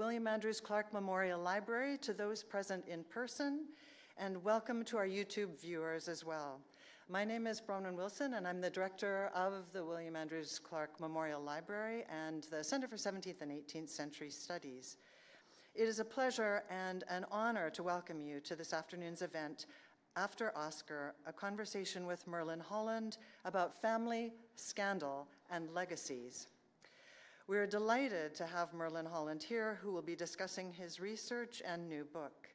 William Andrews Clark Memorial Library, to those present in person, and welcome to our YouTube viewers as well. My name is Bronwyn Wilson, and I'm the director of the William Andrews Clark Memorial Library and the Center for 17th and 18th Century Studies. It is a pleasure and an honor to welcome you to this afternoon's event, After Oscar, a conversation with Merlin Holland about family, scandal, and legacies. We are delighted to have Merlin Holland here, who will be discussing his research and new book.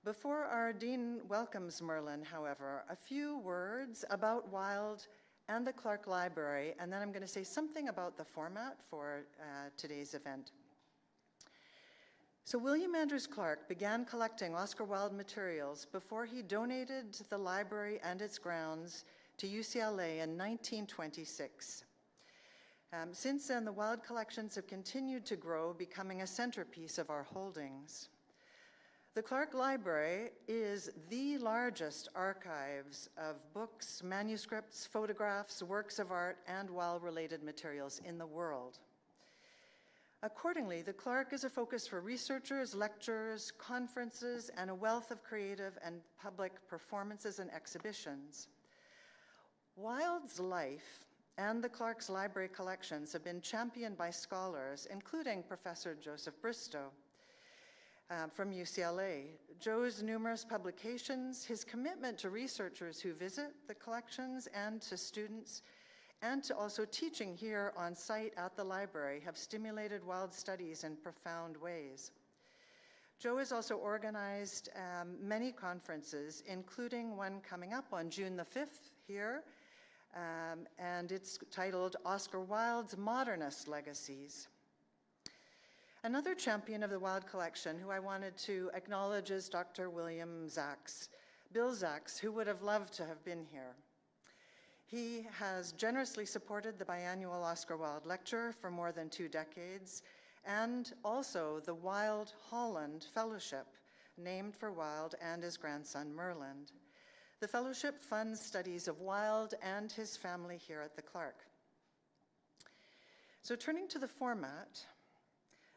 Before our dean welcomes Merlin, however, a few words about Wilde and the Clark Library, and then I'm going to say something about the format for today's event. So William Andrews Clark began collecting Oscar Wilde materials before he donated the library and its grounds to UCLA in 1926. Since then, the Wilde collections have continued to grow, becoming a centerpiece of our holdings. The Clark Library is the largest archives of books, manuscripts, photographs, works of art, and Wilde-related materials in the world. Accordingly, the Clark is a focus for researchers, lecturers, conferences, and a wealth of creative and public performances and exhibitions. Wilde's life and the Clark's library collections have been championed by scholars, including Professor Joseph Bristow from UCLA. Joe's numerous publications, his commitment to researchers who visit the collections and to students, and to also teaching here on site at the library have stimulated Wilde studies in profound ways. Joe has also organized many conferences, including one coming up on June the 5th here, and it's titled Oscar Wilde's Modernist Legacies. Another champion of the Wilde collection who I wanted to acknowledge is Dr. William Zaks, Bill Zaks, who would have loved to have been here. He has generously supported the biannual Oscar Wilde Lecture for more than 2 decades, and also the Wilde Holland Fellowship, named for Wilde and his grandson Merlin. The fellowship funds studies of Wilde and his family here at the Clark. So turning to the format,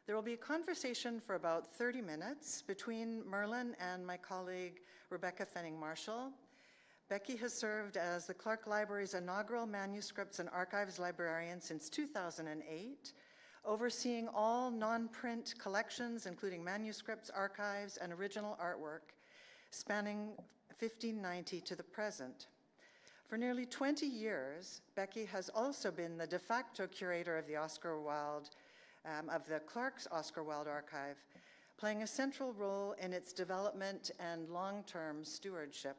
there will be a conversation for about 30 minutes between Merlin and my colleague, Rebecca Fenning Marschall. Becky has served as the Clark Library's inaugural Manuscripts and Archives Librarian since 2008, overseeing all non-print collections, including manuscripts, archives, and original artwork, spanning 1590 to the present. For nearly 20 years, Becky has also been the de facto curator of the Oscar Wilde, of the Clark's Oscar Wilde archive, playing a central role in its development and long-term stewardship.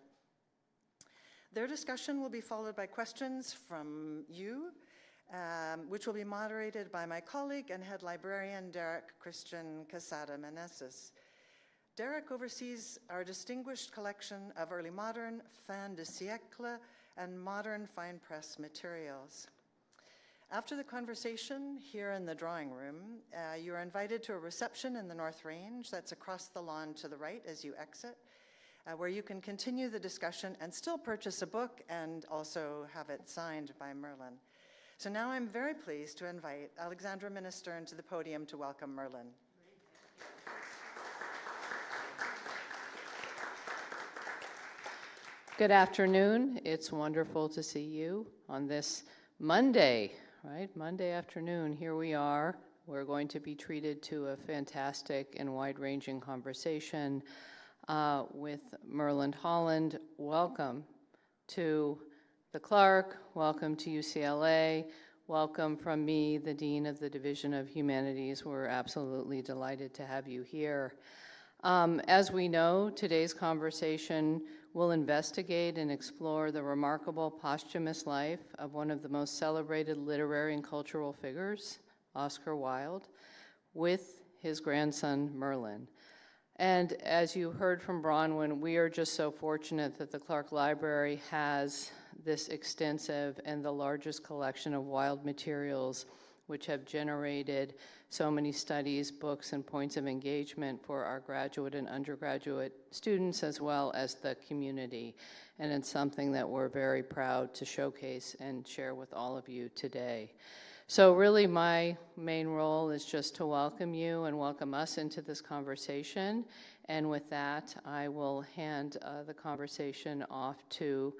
Their discussion will be followed by questions from you, which will be moderated by my colleague and head librarian, Derek Christian Casada-Meneses. Derek oversees our distinguished collection of early modern, fin de siècle, and modern fine press materials. After the conversation here in the drawing room, you are invited to a reception in the North Range that's across the lawn to the right as you exit, where you can continue the discussion and still purchase a book and also have it signed by Merlin. So now I'm very pleased to invite Alexandra Ministern to the podium to welcome Merlin. Good afternoon. It's wonderful to see you on this Monday, right? Monday afternoon. Here we are. We're going to be treated to a fantastic and wide-ranging conversation with Merlin Holland. Welcome to the Clark. Welcome to UCLA. Welcome from me, the Dean of the Division of Humanities. We're absolutely delighted to have you here. As we know, today's conversation will investigate and explore the remarkable posthumous life of one of the most celebrated literary and cultural figures, Oscar Wilde, with his grandson, Merlin. And as you heard from Bronwyn, we are just so fortunate that the Clark Library has this extensive and the largest collection of Wilde materials, which have generated so many studies, books, and points of engagement for our graduate and undergraduate students, as well as the community. And it's something that we're very proud to showcase and share with all of you today. So really my main role is just to welcome you and welcome us into this conversation. And with that, I will hand the conversation off to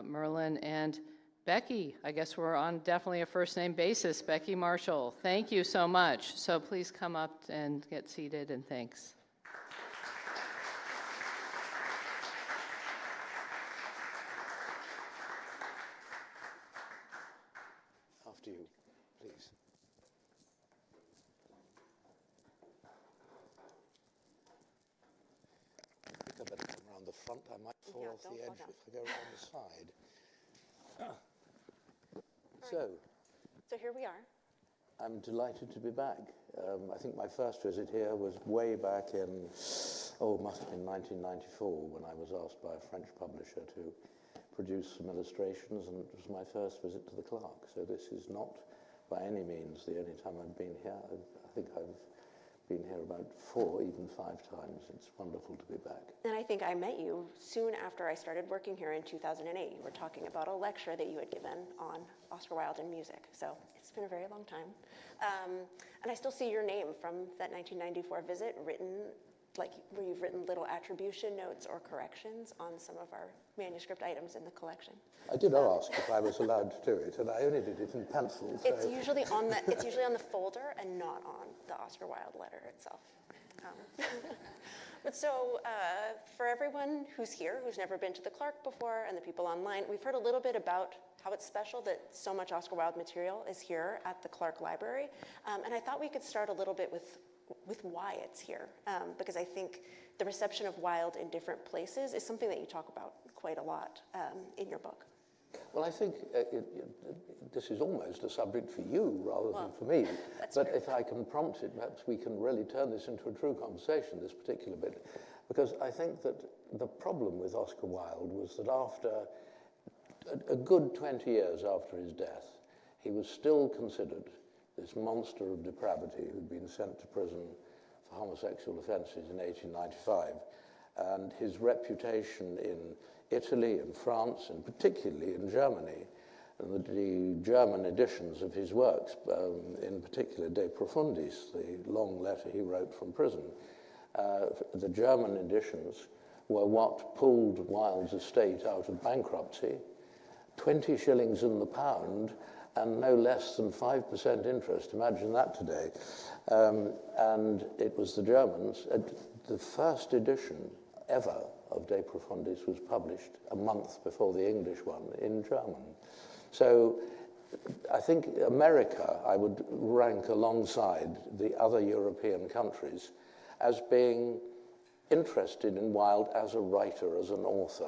Merlin and Becky. I guess we're on definitely a first name basis. Becky Marschall, thank you so much. So please come up and get seated, and thanks. After you, please. I think I better come around the front. I might fall off the edge if I go around the side. So here we are. I'm delighted to be back. I think my first visit here was way back in, must have been 1994, when I was asked by a French publisher to produce some illustrations, and it was my first visit to the Clark. So this is not by any means the only time I've been here. I think I've been here about 4, even 5 times. It's wonderful to be back. And I think I met you soon after I started working here in 2008. You were talking about a lecture that you had given on Oscar Wilde and music. So it's been a very long time. And I still see your name from that 1994 visit written, like where you've written little attribution notes or corrections on some of our manuscript items in the collection. I did ask if I was allowed to do it, and I only did it in pencil. So. It's usually on the folder and not on the Oscar Wilde letter itself. But so for everyone who's here, who's never been to the Clark before, and the people online, we've heard a little bit about how it's special that so much Oscar Wilde material is here at the Clark Library. And I thought we could start a little bit with why it's here, because I think the reception of Wilde in different places is something that you talk about quite a lot in your book. Well, I think this is almost a subject for you rather than for me. But if I can prompt it, perhaps we can really turn this into a true conversation, this particular bit. Because I think that the problem with Oscar Wilde was that after a good 20 years after his death, he was still considered this monster of depravity who'd been sent to prison for homosexual offences in 1895. And his reputation in Italy and France, and particularly in Germany, and the German editions of his works, in particular De Profundis, the long letter he wrote from prison, the German editions were what pulled Wilde's estate out of bankruptcy, 20 shillings in the pound, and no less than 5% interest. Imagine that today. And it was the Germans. The first edition ever of De Profundis was published a month before the English one in German. So I think America, I would rank alongside the other European countries as being interested in Wilde as a writer, as an author,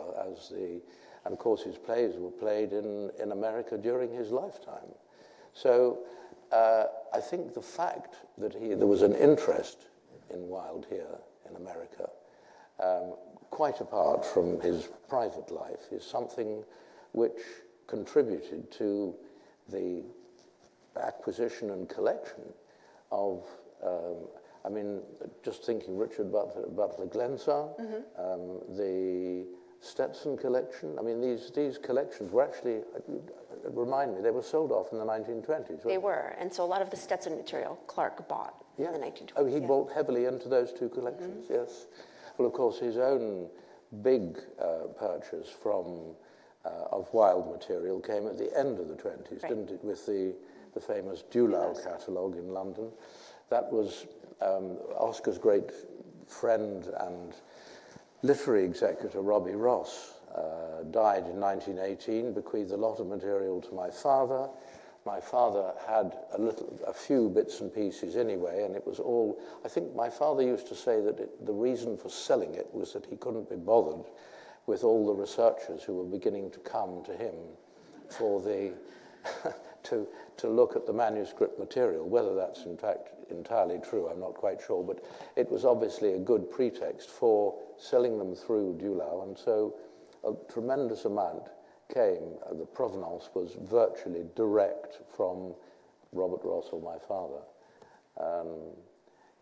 and of course his plays were played in America during his lifetime. So I think the fact that there was an interest in Wilde here in America, quite apart from his private life, is something which contributed to the acquisition and collection of, just thinking Richard Butler Glensar, the Stetson collection. I mean, these collections were actually, remind me, they were sold off in the 1920s. They were, and so a lot of the Stetson material Clark bought in the 1920s. Oh, he bought heavily into those two collections, yes. Well, of course, his own big purchase of Wilde material came at the end of the 20s, didn't it, with the famous Dulau catalogue in London. That was Oscar's great friend and literary executor, Robbie Ross, died in 1918, bequeathed a lot of material to my father. My father had a few bits and pieces anyway, and it was all, I think my father used to say that the reason for selling it was that he couldn't be bothered with all the researchers who were beginning to come to him for to look at the manuscript material. Whether that's in fact entirely true, I'm not quite sure, but it was obviously a good pretext for selling them through Dulau, and so a tremendous amount came. The provenance was virtually direct from Robert Ross or my father.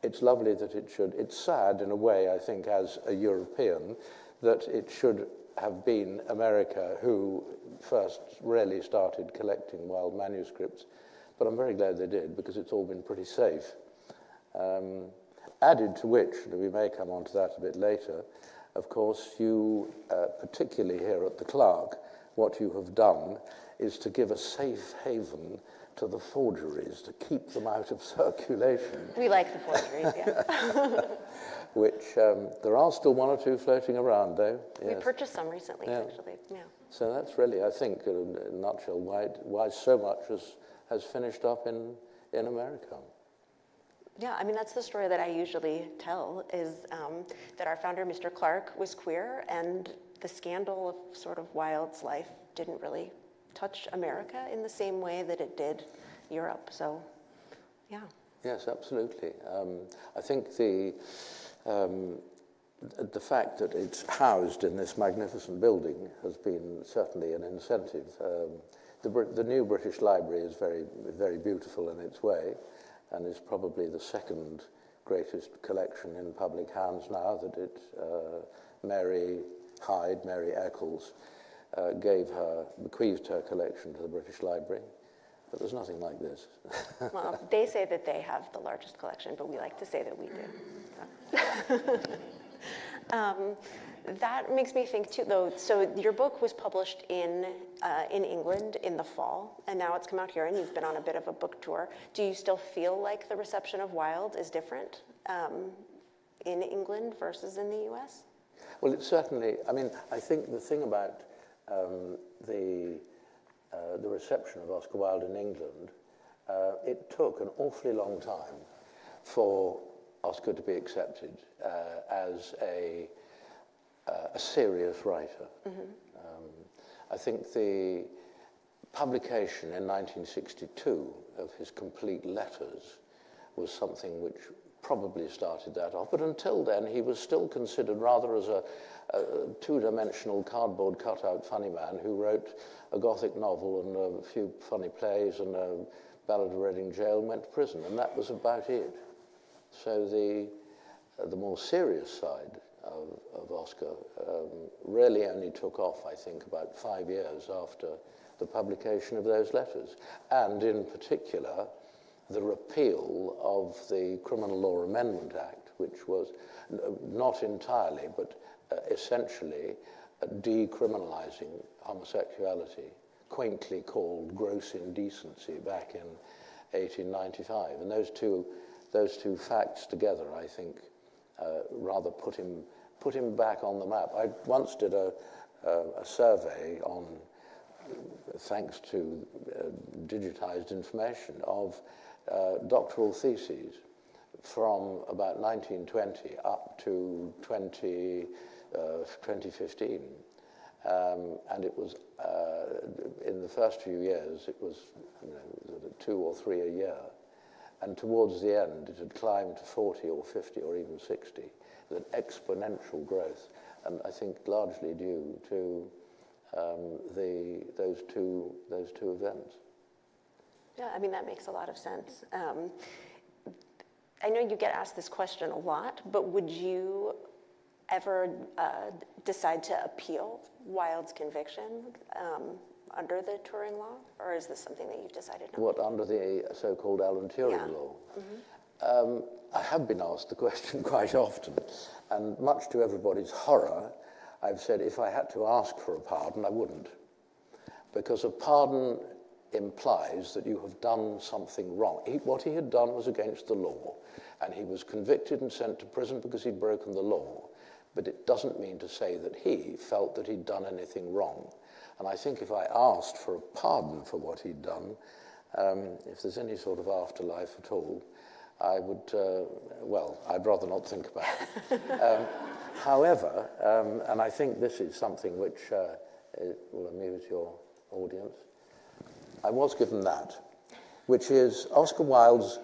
It's lovely that it's sad in a way, I think, as a European, that it should have been America who first really started collecting Wilde manuscripts. but I'm very glad they did, because it's all been pretty safe. Added to which, and we may come on to that a bit later, of course, you, particularly here at the Clark, what you have done is to give a safe haven to the forgeries, to keep them out of circulation. We like the forgeries, yeah. Which, there are still one or two floating around, though. Yes. We purchased some recently, actually, yeah. So that's really, I think, in a nutshell, why so much has finished up in America. Yeah, I mean, that's the story that I usually tell, is that our founder, Mr. Clark, was queer, and the scandal of sort of Wilde's life didn't really touch America in the same way that it did Europe, so, yeah. Yes, absolutely. I think the fact that it's housed in this magnificent building has been certainly an incentive. The new British Library is very, very beautiful in its way, and is probably the second greatest collection in public hands now that Mary Eccles bequeathed her collection to the British Library. But there's nothing like this. Well, they say that they have the largest collection, but we like to say that we do. That makes me think, too, though, so your book was published in England in the fall, and now it's come out here, and you've been on a bit of a book tour. Do you still feel like the reception of Wilde is different in England versus in the U.S.? Well, it's certainly, I mean, I think the thing about the reception of Oscar Wilde in England, it took an awfully long time for Oscar to be accepted as a serious writer. I think the publication in 1962 of his complete letters was something which probably started that off, but until then he was still considered rather as a two-dimensional cardboard cutout funny man who wrote a Gothic novel and a few funny plays and a Ballad of Reading Gaol and went to prison, and that was about it. So the more serious side of Oscar really only took off, I think, about 5 years after the publication of those letters, and in particular the repeal of the Criminal Law Amendment Act, which was not entirely but essentially decriminalizing homosexuality, quaintly called gross indecency back in 1895. And those two facts together, I think, rather put him back on the map. I once did a survey on, thanks to digitized information, of doctoral theses from about 1920 up to 2015. And it was, in the first few years, it was 2 or 3 a year. And towards the end, it had climbed to 40 or 50 or even 60, with an exponential growth, and I think largely due to those two events. Yeah, I mean, that makes a lot of sense. I know you get asked this question a lot, but would you ever decide to appeal Wilde's conviction under the Turing law, or is this something that you've decided not? What, under the so-called Alan Turing law? Mm-hmm. I have been asked the question quite often, and much to everybody's horror, I've said if I had to ask for a pardon, I wouldn't. Because a pardon implies that you have done something wrong. What he had done was against the law, and he was convicted and sent to prison because he'd broken the law. But it doesn't mean to say that he felt that he'd done anything wrong. And I think if I asked for a pardon for what he'd done, if there's any sort of afterlife at all, I would, well, I'd rather not think about it. However, and I think this is something which will amuse your audience, I was given that, which is Oscar Wilde's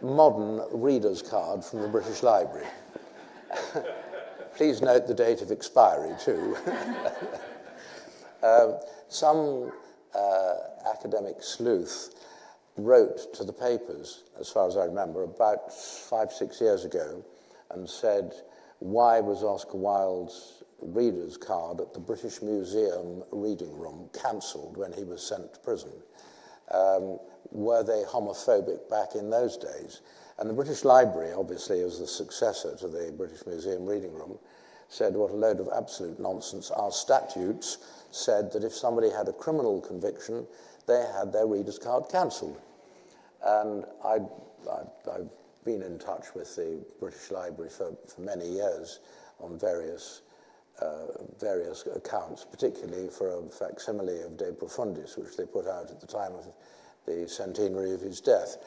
modern reader's card from the British Library. Please note the date of expiry, too. Some academic sleuth wrote to the papers, as far as I remember, about 5-6 years ago, and said, why was Oscar Wilde's reader's card at the British Museum reading room cancelled when he was sent to prison? were they homophobic back in those days? And the British Library, obviously, as the successor to the British Museum Reading Room, said what a load of absolute nonsense. Our statutes said that if somebody had a criminal conviction, they had their reader's card cancelled. And I've been in touch with the British Library for many years on various accounts, particularly for a facsimile of De Profundis, which they put out at the time of the centenary of his death.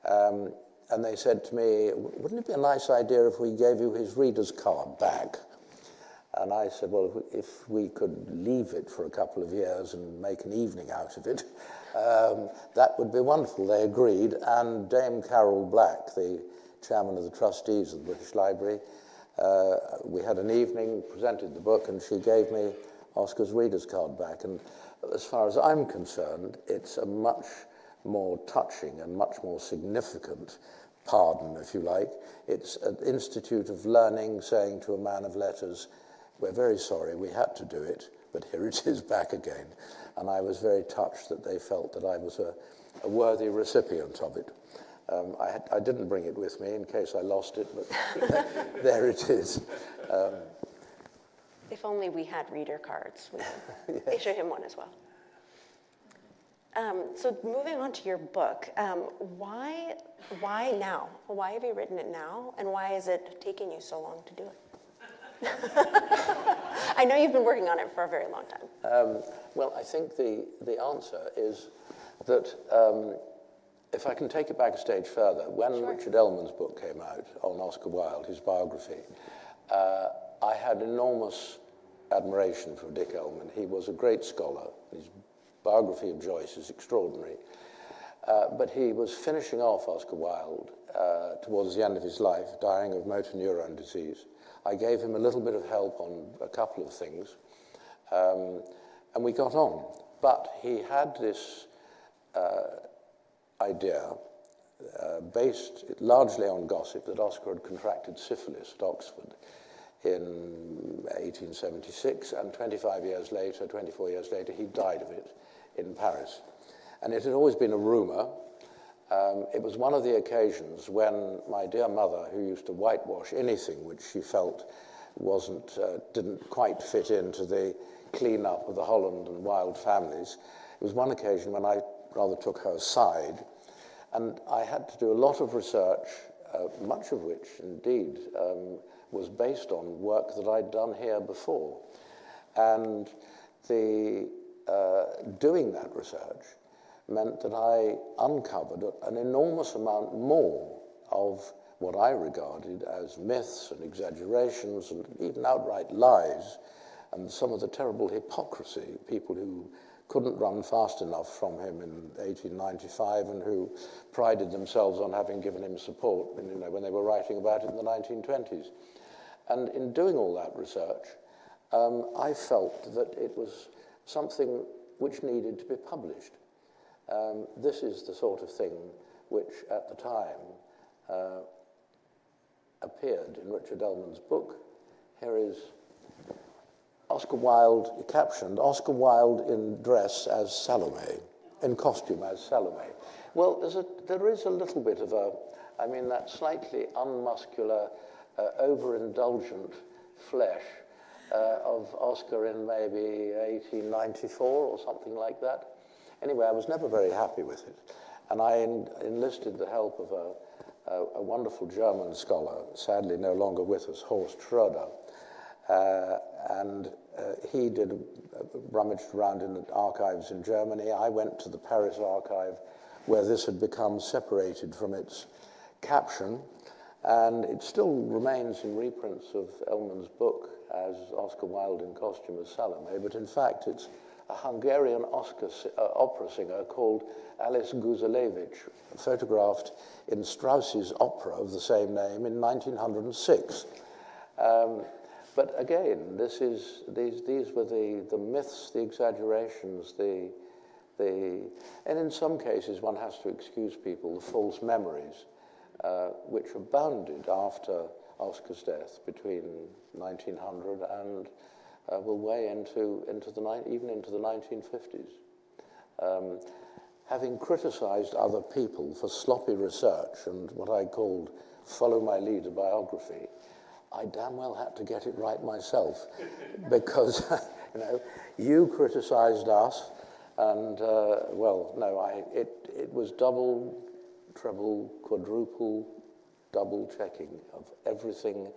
And they said to me, wouldn't it be a nice idea if we gave you his reader's card back? And I said, well, if we could leave it for a couple of years and make an evening out of it, that would be wonderful. They agreed, and Dame Carol Black, the chairman of the trustees of the British Library, we had an evening, presented the book, and she gave me Oscar's reader's card back. And as far as I'm concerned, it's a much more touching and much more significant pardon, if you like. It's an institute of learning saying to a man of letters, we're very sorry, we had to do it, but here it is back again. And I was very touched that they felt that I was a worthy recipient of it. I didn't bring it with me in case I lost it, but there it is. If only we had reader cards. We could issue him one as well. So moving on to your book, why now? Why have you written it now, and why is it taking you so long to do it? I know you've been working on it for a very long time. Well, I think the answer is that if I can take it back a stage further, when Richard Ellman's book came out on Oscar Wilde, his biography, I had enormous admiration for Dick Ellman. He was a great scholar. His biography of Joyce is extraordinary. But he was finishing off Oscar Wilde towards the end of his life, dying of motor neuron disease. I gave him a little bit of help on a couple of things, and we got on. But he had this idea, based largely on gossip, that Oscar had contracted syphilis at Oxford in 1876, and 24 years later, he died of it in Paris. And it had always been a rumor. It was one of the occasions when my dear mother, who used to whitewash anything which she felt didn't quite fit into the clean-up of the Holland and Wilde families, it was one occasion when I rather took her side, and I had to do a lot of research, much of which, indeed, was based on work that I'd done here before. And doing that research meant that I uncovered an enormous amount more of what I regarded as myths and exaggerations and even outright lies, and some of the terrible hypocrisy, people who couldn't run fast enough from him in 1895 and who prided themselves on having given him support when they were writing about it in the 1920s. And in doing all that research, I felt that it was something which needed to be published. This is the sort of thing which, at the time, appeared in Richard Ellman's book. Here is Oscar Wilde, captioned, Oscar Wilde in dress as Salome, in costume as Salome. Well, there is a little bit of that slightly unmuscular, overindulgent flesh of Oscar in maybe 1894 or something like that. Anyway, I was never very happy with it. And I enlisted the help of a wonderful German scholar, sadly no longer with us, Horst Schroeder. And he rummaged around in the archives in Germany. I went to the Paris archive, where this had become separated from its caption. And it still remains in reprints of Ellman's book as Oscar Wilde in costume as Salome, but in fact it's a Hungarian opera singer called Alice Guzelewicz, photographed in Strauss's opera of the same name in 1906. But again, these were the myths, the exaggerations, and in some cases one has to excuse people, the false memories, which abounded after Oscar's death between 1900 and will way even into the 1950s. having criticized other people for sloppy research and what I called follow my lead biography, I damn well had to get it right myself because, you know, you criticized us and, well, no, it was double, treble, quadruple, double checking of everything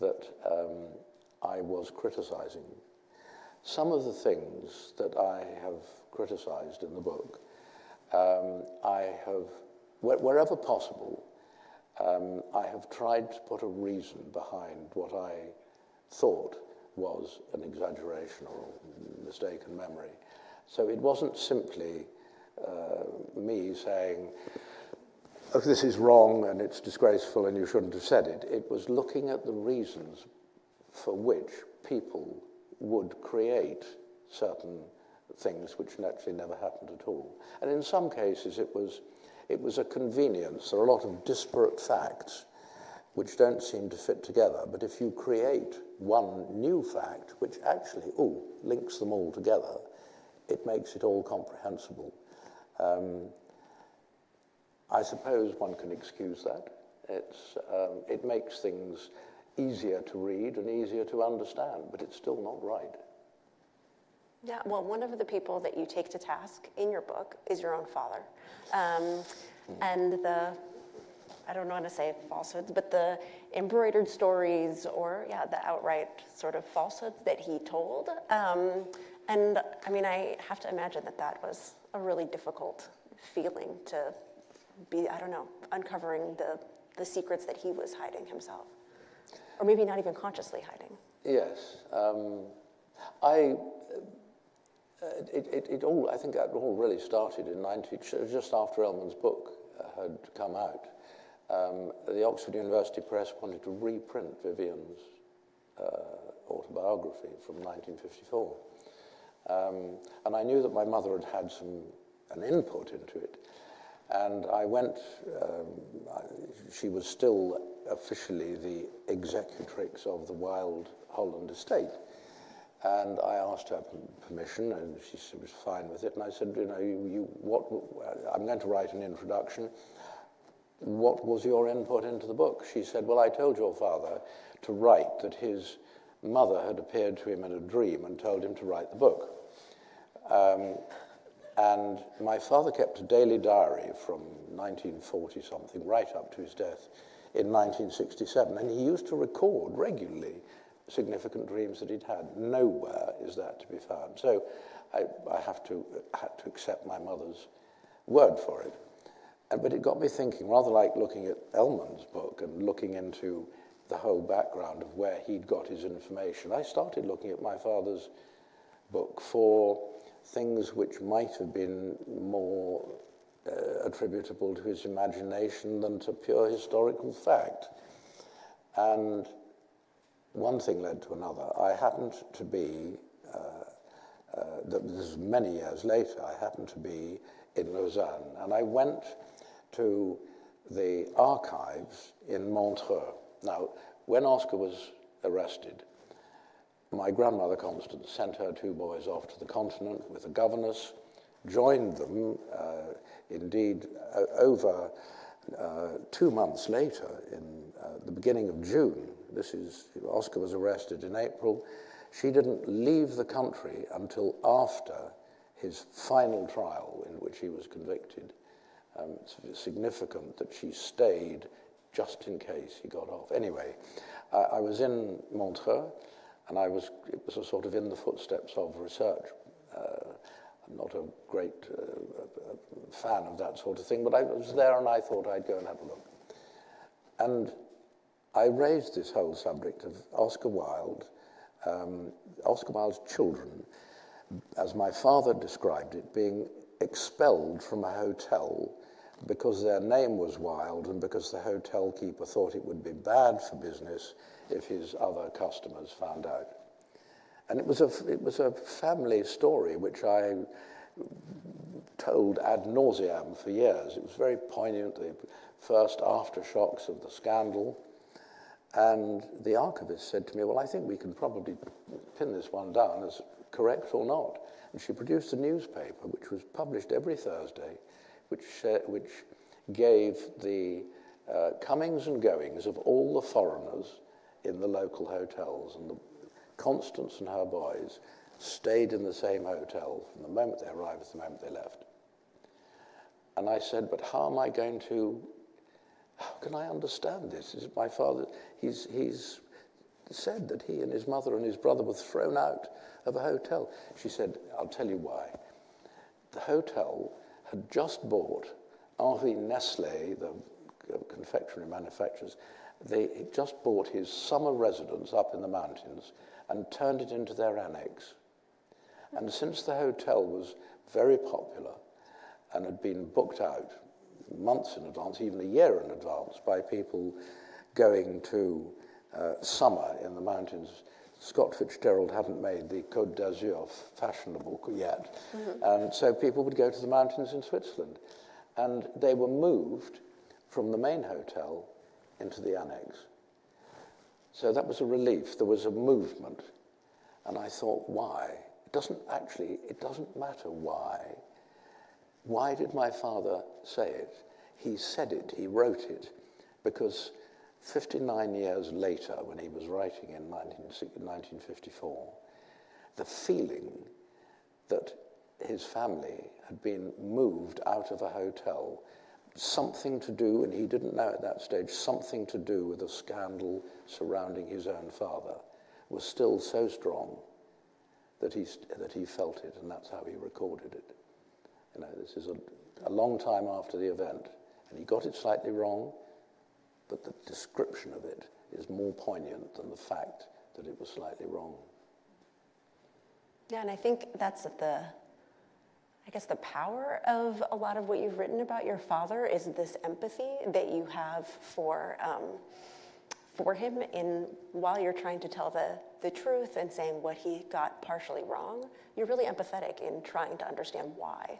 that I was criticizing. Some of the things that I have criticized in the book, I have, wherever possible, I have tried to put a reason behind what I thought was an exaggeration or mistaken memory. So it wasn't simply me saying, oh, this is wrong and it's disgraceful and you shouldn't have said it. It was looking at the reasons for which people would create certain things which actually never happened at all. And in some cases it was a convenience. There are a lot of disparate facts which don't seem to fit together, but if you create one new fact which actually, links them all together, it makes it all comprehensible. I suppose one can excuse that. It makes things easier to read and easier to understand, but it's still not right. Yeah, well, one of the people that you take to task in your book is your own father. And I don't want to say falsehoods, but the embroidered stories or, the outright sort of falsehoods that he told. And I mean, I have to imagine that was a really difficult feeling to be, uncovering the secrets that he was hiding himself. Or maybe not even consciously hiding. Yes. I think that all really started in just after Ellman's book had come out. The Oxford University Press wanted to reprint Vivian's autobiography from 1954. And I knew that my mother had had an input into it. And I went, she was still officially the executrix of the Wilde Holland estate. And I asked her permission, and she was fine with it. And I said, I'm going to write an introduction. What was your input into the book? She said, well, I told your father to write that his mother had appeared to him in a dream and told him to write the book. And my father kept a daily diary from 1940-something right up to his death in 1967. And he used to record regularly significant dreams that he'd had. Nowhere is that to be found. So I had to accept my mother's word for it. But it got me thinking, rather like looking at Ellman's book and looking into the whole background of where he'd got his information, I started looking at my father's book for things which might have been more attributable to his imagination than to pure historical fact. And one thing led to another. I happened to be, this is many years later, I happened to be in Lausanne, and I went to the archives in Montreux. Now, when Oscar was arrested, my grandmother Constance sent her two boys off to the continent with a governess, joined them, indeed, over 2 months later, in the beginning of June. Oscar was arrested in April. She didn't leave the country until after his final trial in which he was convicted. It's significant that she stayed just in case he got off. Anyway, I was in Montreux, and it was a sort of in the footsteps of research. I'm not a great fan of that sort of thing, but I was there and I thought I'd go and have a look. And I raised this whole subject of Oscar Wilde, Oscar Wilde's children, as my father described it, being expelled from a hotel because their name was Wilde and because the hotel keeper thought it would be bad for business if his other customers found out. And it was a family story which I told ad nauseam for years. It was very poignant, the first aftershocks of the scandal. And the archivist said to me, well, I think we can probably pin this one down as correct or not. And she produced a newspaper which was published every Thursday which gave the comings and goings of all the foreigners in the local hotels, and the Constance and her boys stayed in the same hotel from the moment they arrived to the moment they left. And I said, but how can I understand this? Is my father, he's said that he and his mother and his brother were thrown out of a hotel. She said, I'll tell you why. The hotel had just bought Henri Nestlé, the confectionery manufacturers, they just bought his summer residence up in the mountains and turned it into their annex. And since the hotel was very popular and had been booked out months in advance, even a year in advance, by people going to summer in the mountains, Scott Fitzgerald hadn't made the Côte d'Azur fashionable yet. And so people would go to the mountains in Switzerland. And they were moved from the main hotel into the annex. So that was a relief. There was a movement. And I thought, why? It doesn't matter why. Why did my father say it? He said it, he wrote it, because 59 years later, when he was writing in 1954, the feeling that his family had been moved out of a hotel, something to do, and he didn't know at that stage, something to do with a scandal surrounding his own father, was still so strong that he felt it, and that's how he recorded it. You know, this is a long time after the event, and he got it slightly wrong, but the description of it is more poignant than the fact that it was slightly wrong. Yeah, and I think that's the power of a lot of what you've written about your father is this empathy that you have for him while you're trying to tell the truth and saying what he got partially wrong. You're really empathetic in trying to understand why,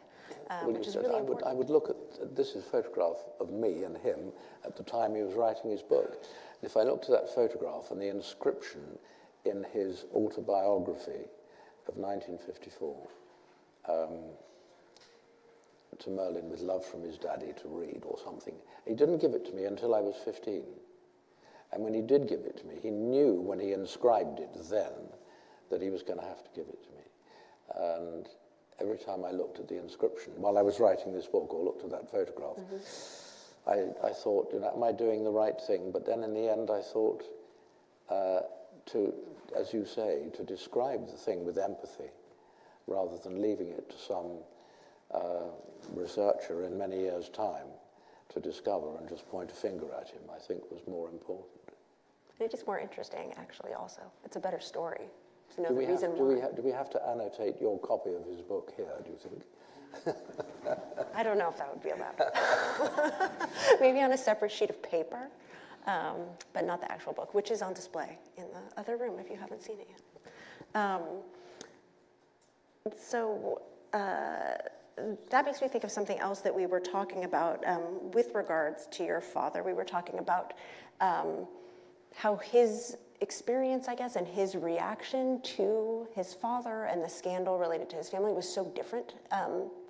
which is really important. I would look at, this is a photograph of me and him at the time he was writing his book. And if I looked at that photograph and the inscription in his autobiography of 1954, to Merlin with love from his daddy to read or something. He didn't give it to me until I was 15. And when he did give it to me, he knew when he inscribed it then that he was going to have to give it to me. And every time I looked at the inscription, while I was writing this book or looked at that photograph, I thought, you know, am I doing the right thing? But then in the end I thought, as you say, to describe the thing with empathy rather than leaving it to some researcher in many years' time to discover and just point a finger at him, I think was more important. It's just more interesting, actually, also. It's a better story. Do we have to annotate your copy of his book here, do you think? I don't know if that would be allowed. Maybe on a separate sheet of paper, but not the actual book, which is on display in the other room if you haven't seen it yet. That makes me think of something else that we were talking about with regards to your father. We were talking about how his experience, I guess, and his reaction to his father and the scandal related to his family was so different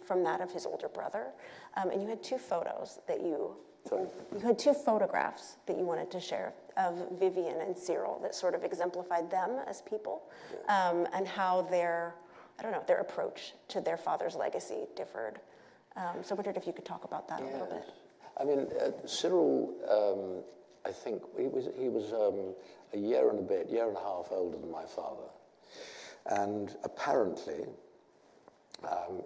from that of his older brother. And you had two photos that you had two photographs that you wanted to share of Vivian and Cyril that sort of exemplified them as people, and how their approach to their father's legacy differed. So I wondered if you could talk about that a little bit. I mean, Cyril, I think he was a year and a half older than my father. And apparently,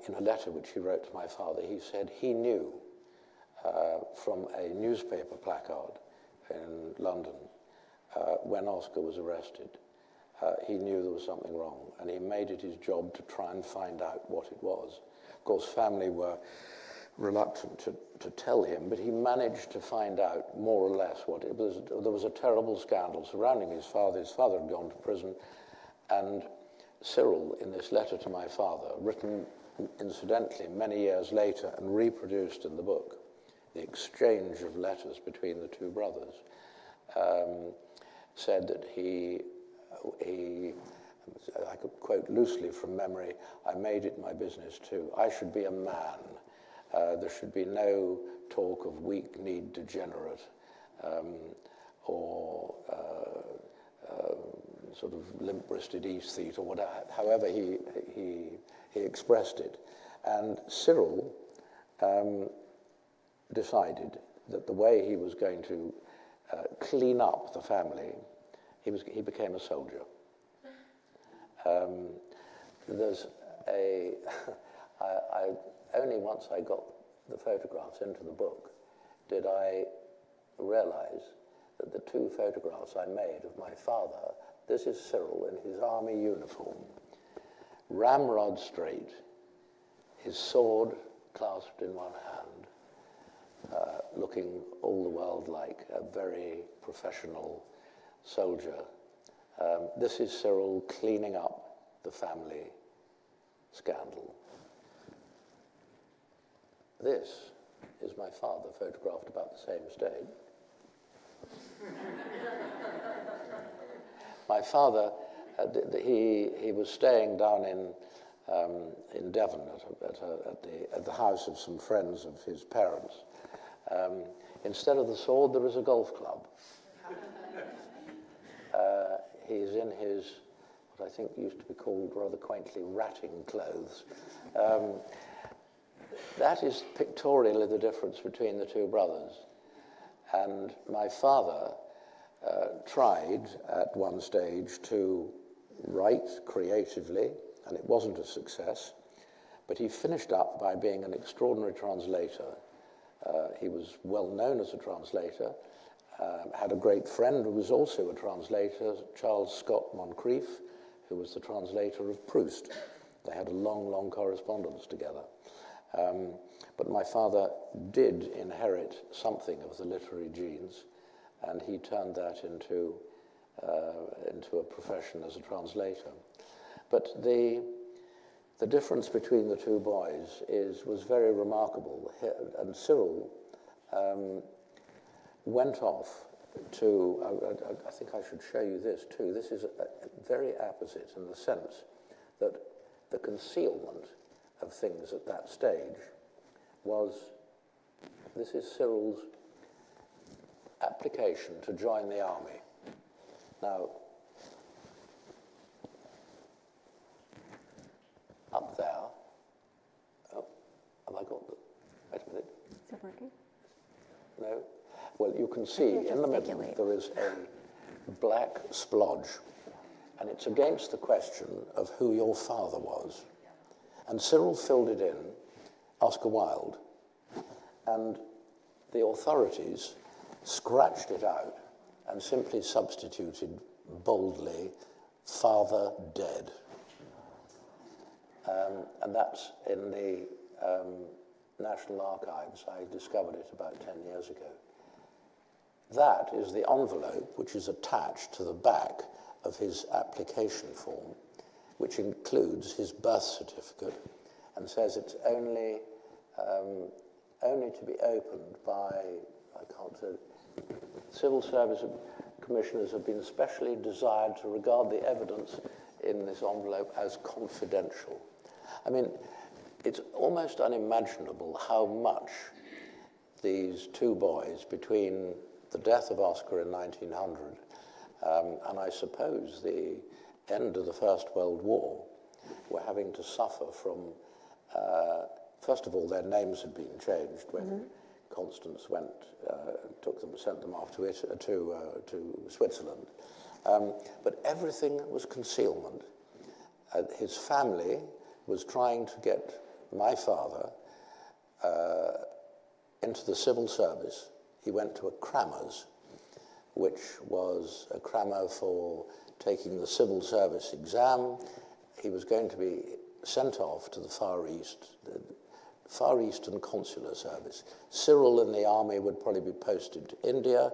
in a letter which he wrote to my father, he said he knew from a newspaper placard in London when Oscar was arrested. He knew there was something wrong, and he made it his job to try and find out what it was. Of course, family were reluctant to tell him, but he managed to find out more or less what it was. There was a terrible scandal surrounding his father. His father had gone to prison, and Cyril, in this letter to my father, written incidentally many years later and reproduced in the book, the exchange of letters between the two brothers, said that I could quote loosely from memory, I made it my business I should be a man There should be no talk of weak-kneed degenerate or sort of limp-wristed aesthete or whatever, however he expressed it. And Cyril decided that the way he was going to clean up the family, he became a soldier. There's a, only once I got the photographs into the book did I realize that the two photographs I made of my father, this is Cyril in his army uniform, ramrod straight, his sword clasped in one hand, looking all the world like a very professional soldier. This is Cyril cleaning up the family scandal. This is my father, photographed about the same stage. My father, he was staying down in Devon at the house of some friends of his parents. Instead of the sword, there is a golf club. He's in his, what I think used to be called rather quaintly, ratting clothes. That is pictorially the difference between the two brothers. And my father tried at one stage to write creatively, and it wasn't a success, but he finished up by being an extraordinary translator. He was well known as a translator, had a great friend who was also a translator, Charles Scott Moncrief, who was the translator of Proust. They had a long, long correspondence together. But my father did inherit something of the literary genes, and he turned that into a profession as a translator. But the difference between the two boys was very remarkable. And Cyril went off to, I think I should show you this too. This is very apposite in the sense that the concealment of things at that stage was, this is Cyril's application to join the army. Now, up there, oh, have I got the, wait a minute. Is it working? No? Well, you can see in the middle there is a black splodge, and it's against the question of who your father was. And Cyril filled it in, Oscar Wilde, and the authorities scratched it out and simply substituted boldly, father dead. And that's in the National Archives. I discovered it about 10 years ago. That is the envelope which is attached to the back of his application form, which includes his birth certificate and says it's only to be opened by, I can't say, civil service commissioners have been specially desired to regard the evidence in this envelope as confidential. I mean, it's almost unimaginable how much these two boys, between the death of Oscar in 1900 and I suppose the end of the First World War, were having to suffer from, first of all, their names had been changed when Constance went, sent them off to Switzerland. But everything was concealment. His family was trying to get my father into the civil service. He went to a crammer's, which was a crammer for taking the civil service exam. He was going to be sent off to the Far East, the Far Eastern Consular Service. Cyril in the army would probably be posted to India,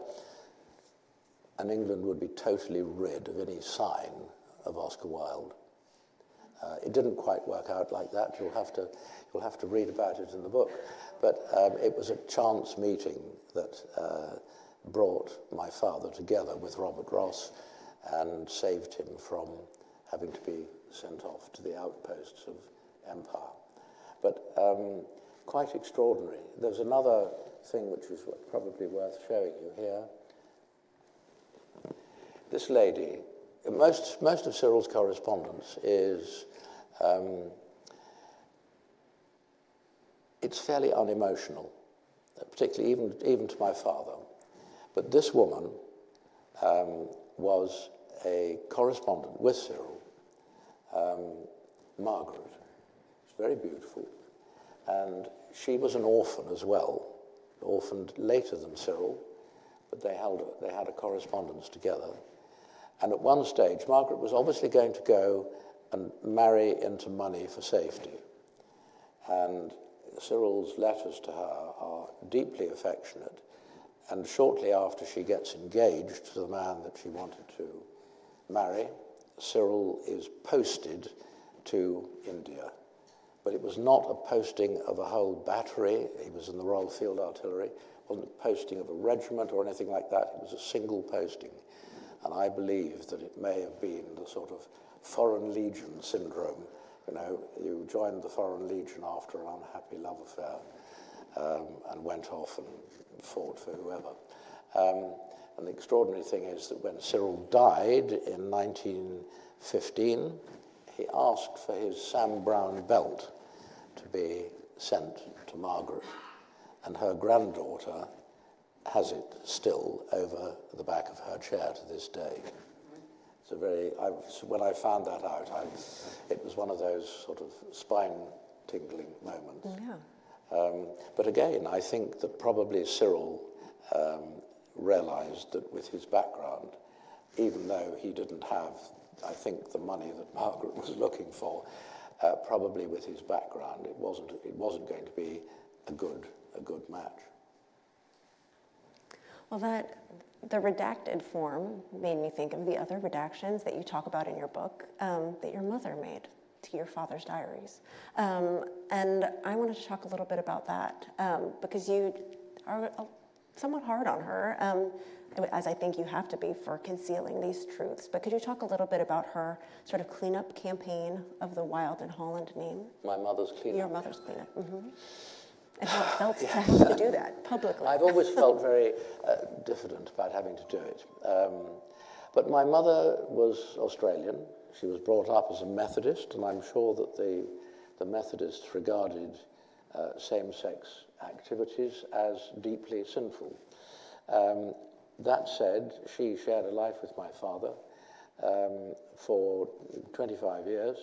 and England would be totally rid of any sign of Oscar Wilde. It didn't quite work out like that. You'll have to read about it in the book. But it was a chance meeting that brought my father together with Robert Ross and saved him from having to be sent off to the outposts of empire. But quite extraordinary. There's another thing which is probably worth showing you here. This lady, most of Cyril's correspondence is, it's fairly unemotional, particularly even to my father. But this woman was a correspondent with Cyril, Margaret. She's very beautiful. And she was an orphan as well, orphaned later than Cyril, but they had a correspondence together. And at one stage, Margaret was obviously going to go and marry into money for safety. And Cyril's letters to her are deeply affectionate. And shortly after she gets engaged to the man that she wanted to marry, Cyril is posted to India. But it was not a posting of a whole battery. He was in the Royal Field Artillery. It wasn't a posting of a regiment or anything like that. It was a single posting. And I believe that it may have been the sort of Foreign Legion syndrome. You know, you joined the Foreign Legion after an unhappy love affair and went off and fought for whoever. And the extraordinary thing is that when Cyril died in 1915, he asked for his Sam Browne belt to be sent to Margaret, and her granddaughter has it still over the back of her chair to this day. It's a very, when I found that out, it was one of those sort of spine-tingling moments. Yeah. But again, I think that probably Cyril realized that with his background, even though he didn't have, I think, the money that Margaret was looking for, probably with his background, it wasn't going to be a good match. Well, the redacted form made me think of the other redactions that you talk about in your book that your mother made to your father's diaries. And I wanted to talk a little bit about that because you are somewhat hard on her, as I think you have to be for concealing these truths. But could you talk a little bit about her sort of cleanup campaign of the Wilde and Holland name? My mother's cleanup? Your mother's cleanup, mm-hmm. And how it felt to have to do that publicly. I've always felt very diffident about having to do it. But my mother was Australian. She was brought up as a Methodist, and I'm sure that the Methodists regarded same-sex activities as deeply sinful. That said, she shared a life with my father for 25 years.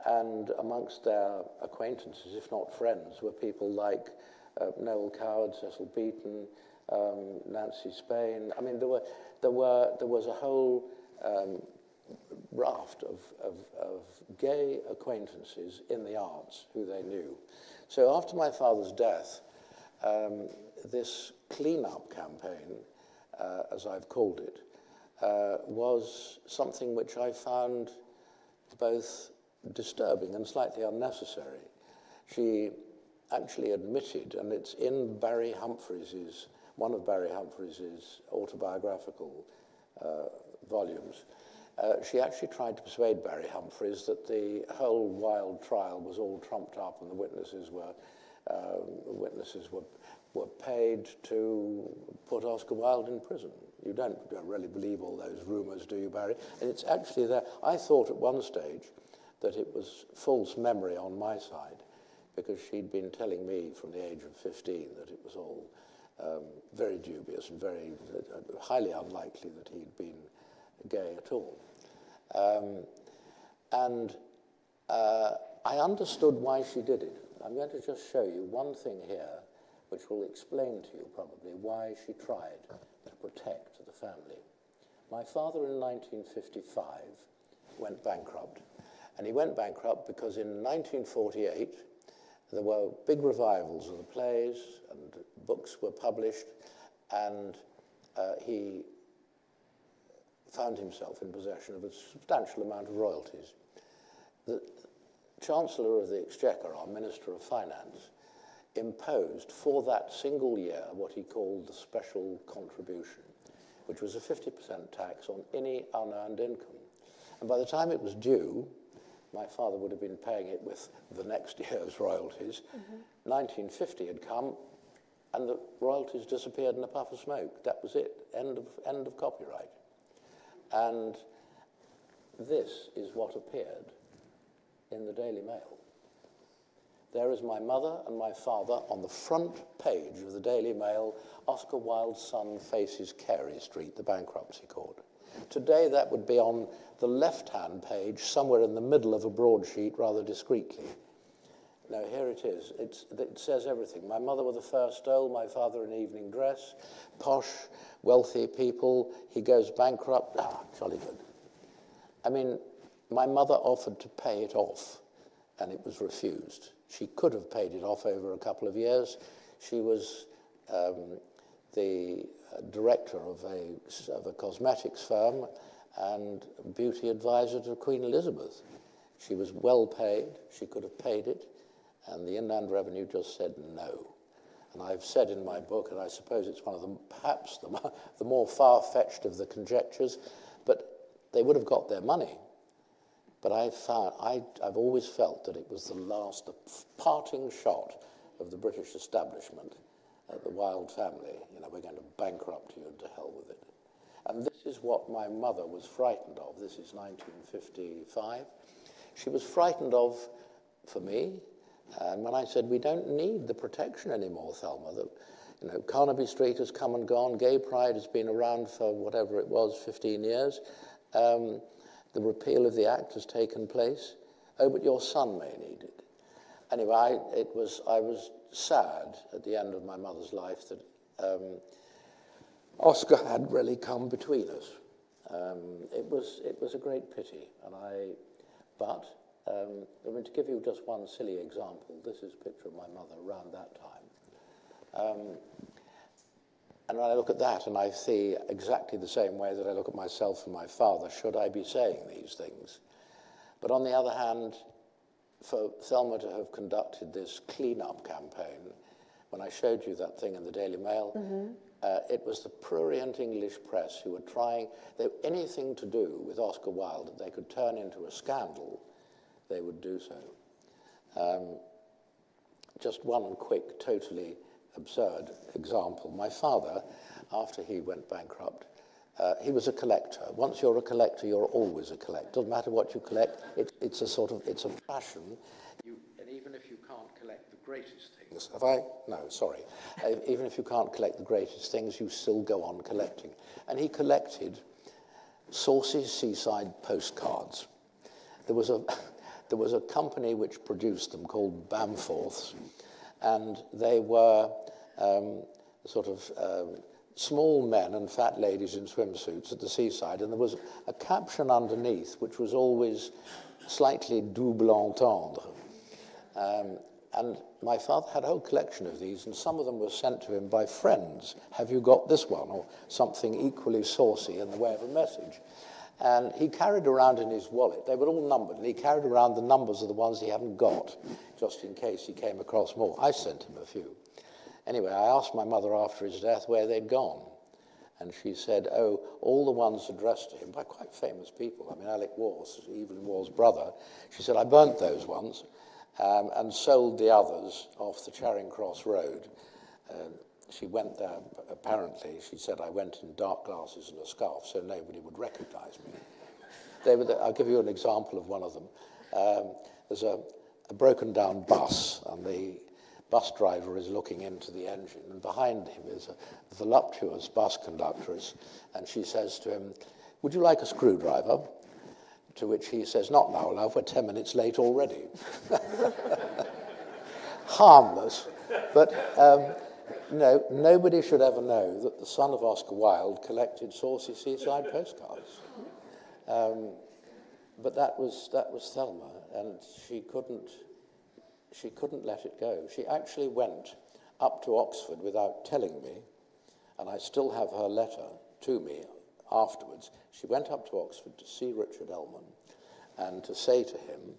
And amongst their acquaintances, if not friends, were people like Noel Coward, Cecil Beaton, Nancy Spain. I mean, there was a whole raft of gay acquaintances in the arts who they knew. So after my father's death, this clean-up campaign, as I've called it, was something which I found both disturbing and slightly unnecessary. She actually admitted, and it's in Barry Humphreys's, one of Barry Humphreys's autobiographical volumes, she actually tried to persuade Barry Humphreys that the whole Wilde trial was all trumped up and the witnesses were paid to put Oscar Wilde in prison. You don't really believe all those rumors, do you, Barry? And it's actually there. I thought at one stage that it was false memory on my side, because she'd been telling me from the age of 15 that it was all very dubious and very highly unlikely that he'd been gay at all. I understood why she did it. I'm going to just show you one thing here which will explain to you probably why she tried to protect the family. My father in 1955 went bankrupt. And he went bankrupt because in 1948 there were big revivals of the plays and books were published, and he found himself in possession of a substantial amount of royalties. The Chancellor of the Exchequer, our Minister of Finance, imposed for that single year what he called the special contribution, which was a 50% tax on any unearned income. And by the time it was due, my father would have been paying it with the next year's royalties. 1950 had come, and the royalties disappeared in a puff of smoke. That was it, end of copyright. And this is what appeared in the Daily Mail. There is my mother and my father on the front page of the Daily Mail. Oscar Wilde's son faces Carey Street, the bankruptcy court. Today that would be on the left-hand page, somewhere in the middle of a broadsheet, rather discreetly. No, here it is. It says everything. My mother with a fur stole, my father in evening dress, posh, wealthy people. He goes bankrupt. Ah, jolly good. I mean, my mother offered to pay it off, and it was refused. She could have paid it off over a couple of years. She was the director of a cosmetics firm and beauty advisor to Queen Elizabeth. She was well paid. She could have paid it, and the Inland Revenue just said no. And I've said in my book, and I suppose it's one of them, perhaps the more far-fetched of the conjectures, but they would have got their money. But I've always felt that it was the parting shot of the British establishment, the Wilde family. You know, we're going to bankrupt you and to hell with it. And this is what my mother was frightened of. This is 1955. She was frightened of, for me, and when I said, we don't need the protection anymore, Thelma, that, you know, Carnaby Street has come and gone, gay pride has been around for whatever it was, 15 years. The repeal of the Act has taken place. Oh, but your son may need it. Anyway, I was sad at the end of my mother's life that Oscar had really come between us. It was a great pity, but I mean, to give you just one silly example, this is a picture of my mother around that time. And when I look at that and I see exactly the same way that I look at myself and my father, should I be saying these things? But on the other hand, for Thelma to have conducted this clean-up campaign, when I showed you that thing in the Daily Mail, it was the prurient English press who were trying, anything to do with Oscar Wilde that they could turn into a scandal, they would do so. Just one quick, totally absurd example. My father, after he went bankrupt, he was a collector. Once you're a collector, you're always a collector. Doesn't matter what you collect. It's a passion. And even if you can't collect the greatest things, even if you can't collect the greatest things, you still go on collecting. And he collected saucy seaside postcards. There was a company which produced them called Bamforths, and they were small men and fat ladies in swimsuits at the seaside, and there was a caption underneath which was always slightly double entendre. And my father had a whole collection of these, and some of them were sent to him by friends. Have you got this one? Or something equally saucy in the way of a message. And he carried around in his wallet, they were all numbered, and he carried around the numbers of the ones he hadn't got, just in case he came across more. I sent him a few. Anyway, I asked my mother after his death where they'd gone. And she said, oh, all the ones addressed to him by quite famous people. I mean, Alec Warth, Evelyn Waugh's brother. She said, I burnt those ones and sold the others off the Charing Cross Road. She went there, apparently, she said, I went in dark glasses and a scarf so nobody would recognize me. I'll give you an example of one of them. There's a broken down bus, and the bus driver is looking into the engine, and behind him is a voluptuous bus conductress, and she says to him, would you like a screwdriver? To which he says, not now, love, we're 10 minutes late already. Harmless, but no, nobody should ever know that the son of Oscar Wilde collected saucy seaside postcards. But that was Thelma, and she couldn't let it go. She actually went up to Oxford without telling me, and I still have her letter to me afterwards. She went up to Oxford to see Richard Ellman and to say to him,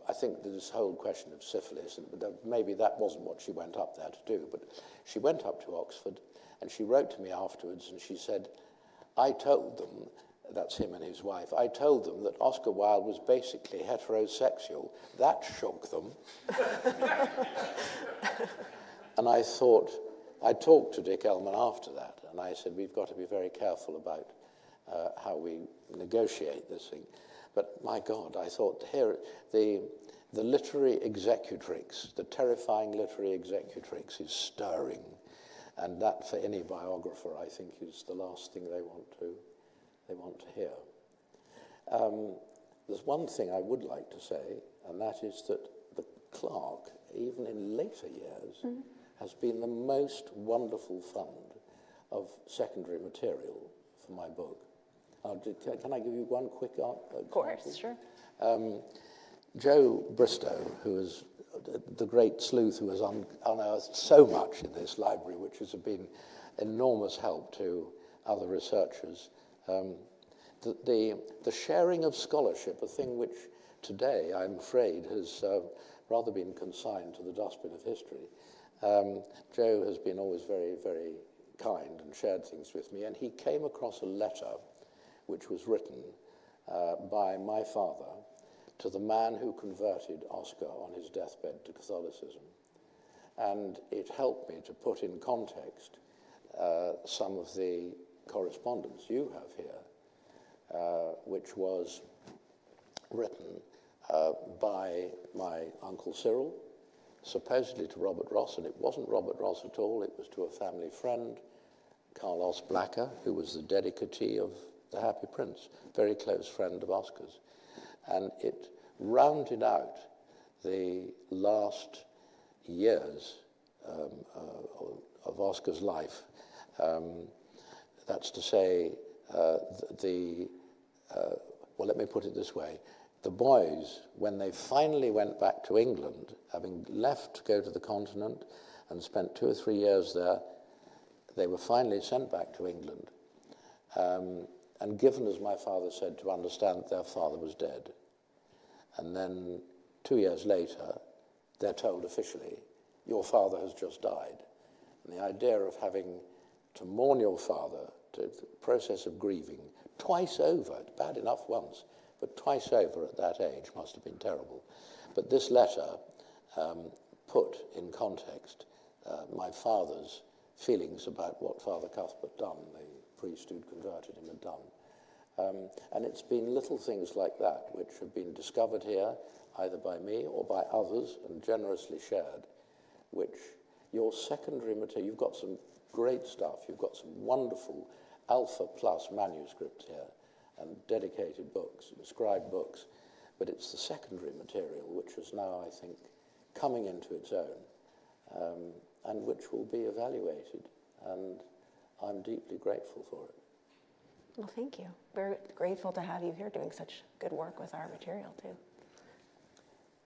I think this whole question of syphilis, maybe that wasn't what she went up there to do, but she went up to Oxford and she wrote to me afterwards and she said, I told them that's him and his wife, I told them that Oscar Wilde was basically heterosexual. That shook them. And I talked to Dick Ellman after that, and I said, we've got to be very careful about how we negotiate this thing. But my God, I thought here, the literary executrix, the terrifying literary executrix is stirring. And that, for any biographer, I think, is the last thing they want to hear. There's one thing I would like to say, and that is that the Clark, even in later years, has been the most wonderful fund of secondary material for my book. Can I give you one quick example? Of course, sure. Joe Bristow, who is the great sleuth who has unearthed so much in this library, which has been enormous help to other researchers. The sharing of scholarship, a thing which today, I'm afraid, has rather been consigned to the dustbin of history. Joe has been always very, very kind and shared things with me, and he came across a letter which was written by my father to the man who converted Oscar on his deathbed to Catholicism. And it helped me to put in context some of the correspondence you have here, which was written by my Uncle Cyril, supposedly to Robert Ross, and it wasn't Robert Ross at all, it was to a family friend, Carlos Blacker, who was the dedicatee of The Happy Prince, very close friend of Oscar's. And it rounded out the last years of Oscar's life. That's to say, well, let me put it this way. The boys, when they finally went back to England, having left to go to the continent and spent 2 or 3 years there, they were finally sent back to England and given, as my father said, to understand that their father was dead. And then 2 years later, they're told officially, your father has just died. And the idea of having to mourn your father, the process of grieving, twice over, it's bad enough once, but twice over at that age must have been terrible. But this letter put in context my father's feelings about what Father Cuthbert Dunn, the priest who'd converted him, had done. And it's been little things like that which have been discovered here, either by me or by others, and generously shared, which your secondary material, you've got some great stuff, you've got some wonderful Alpha Plus manuscripts here, and dedicated books, inscribed books, but it's the secondary material which is now, I think, coming into its own, and which will be evaluated, and I'm deeply grateful for it. Well, thank you. We're grateful to have you here doing such good work with our material, too.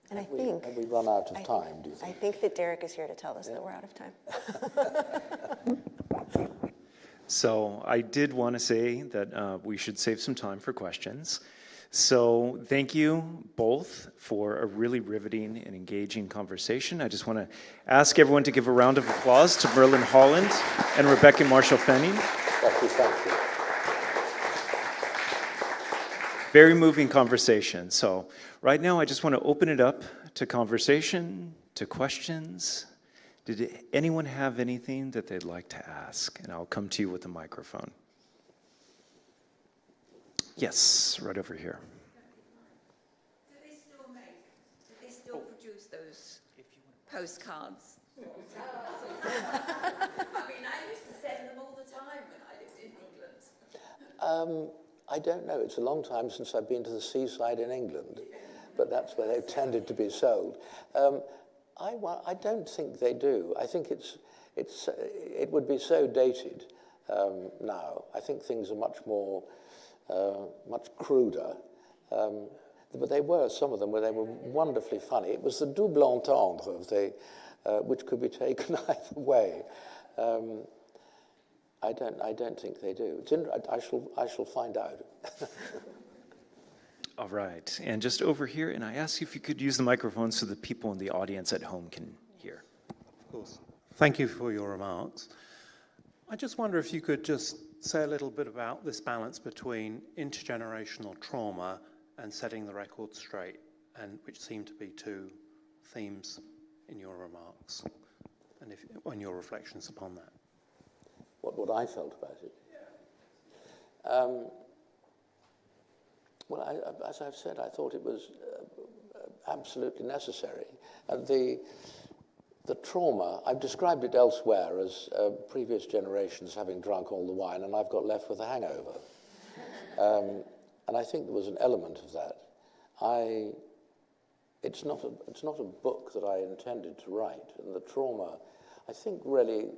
And have we run out of time, do you think? I think that Derek is here to tell us that we're out of time. So I did want to say that we should save some time for questions. So thank you both for a really riveting and engaging conversation. I just want to ask everyone to give a round of applause to Merlin Holland and Rebecca Marschall-Fenning. Thank you. Very moving conversation. So right now I just want to open it up to conversation, to questions. Did anyone have anything that they'd like to ask? And I'll come to you with the microphone. Yes, right over here. Do they still produce those postcards? I mean, I used to send them all the time when I lived in England. I don't know. It's a long time since I've been to the seaside in England, but that's where they've tended to be sold. I don't think they do. I think it would be so dated now. I think things are much more, much cruder. But they were, some of them, where they were wonderfully funny. It was the double entendre of which could be taken either way. I don't think they do. I shall find out. All right, and just over here, and I ask you if you could use the microphone so that people in the audience at home can hear. Of course. Thank you for your remarks. I just wonder if you could just say a little bit about this balance between intergenerational trauma and setting the record straight, and which seem to be two themes in your remarks, and on your reflections upon that? What I felt about it? Well, as I've said, I thought it was absolutely necessary. The trauma, I've described it elsewhere as previous generations having drunk all the wine, and I've got left with a hangover. And I think there was an element of that. It's not a book that I intended to write, and the trauma, I think really,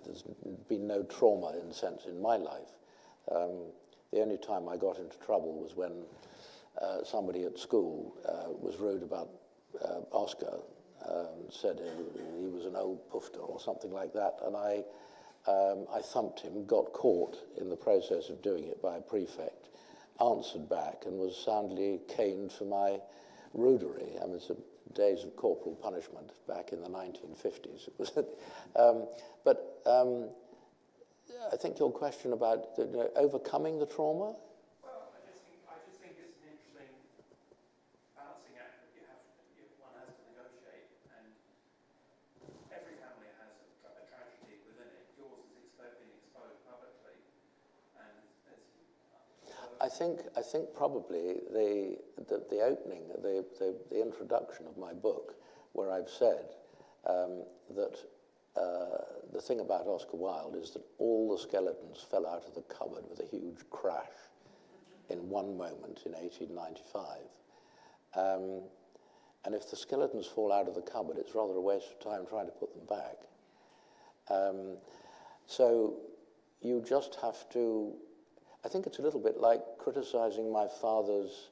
there's been no trauma in a sense in my life. The only time I got into trouble was when somebody at school was rude about Oscar, said he was an old poofter or something like that, and I thumped him, got caught in the process of doing it by a prefect, answered back, and was soundly caned for my rudery. I mean, it's the days of corporal punishment back in the 1950s. It was, I think your question about overcoming the trauma. Well, I just think it's an interesting balancing act that one has to negotiate, and every family has a tragedy within it. Yours is being exposed publicly, and I think probably the opening, the introduction of my book, where I've said that the thing about Oscar Wilde is that all the skeletons fell out of the cupboard with a huge crash in one moment in 1895. And if the skeletons fall out of the cupboard, it's rather a waste of time trying to put them back. So you just have to, I think it's a little bit like criticizing my father's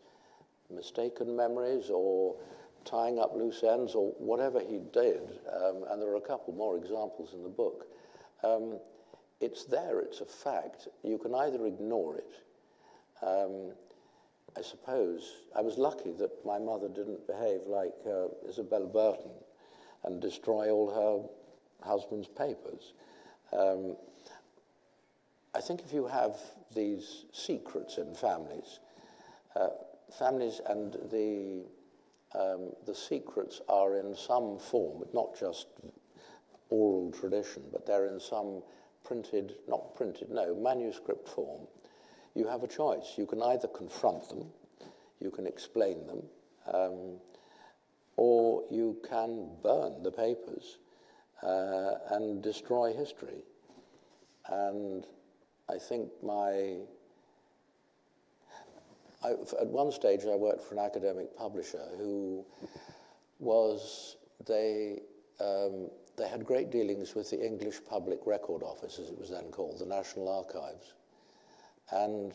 mistaken memories or tying up loose ends or whatever he did, and there are a couple more examples in the book. It's there, it's a fact. You can either ignore it. I suppose I was lucky that my mother didn't behave like Isabella Burton and destroy all her husband's papers. I think if you have these secrets in families, and the secrets are in some form, not just oral tradition, but they're in some manuscript form. You have a choice. You can either confront them, you can explain them, or you can burn the papers and destroy history. And I think at one stage I worked for an academic publisher who they had great dealings with the English Public Record Office, as it was then called, the National Archives. And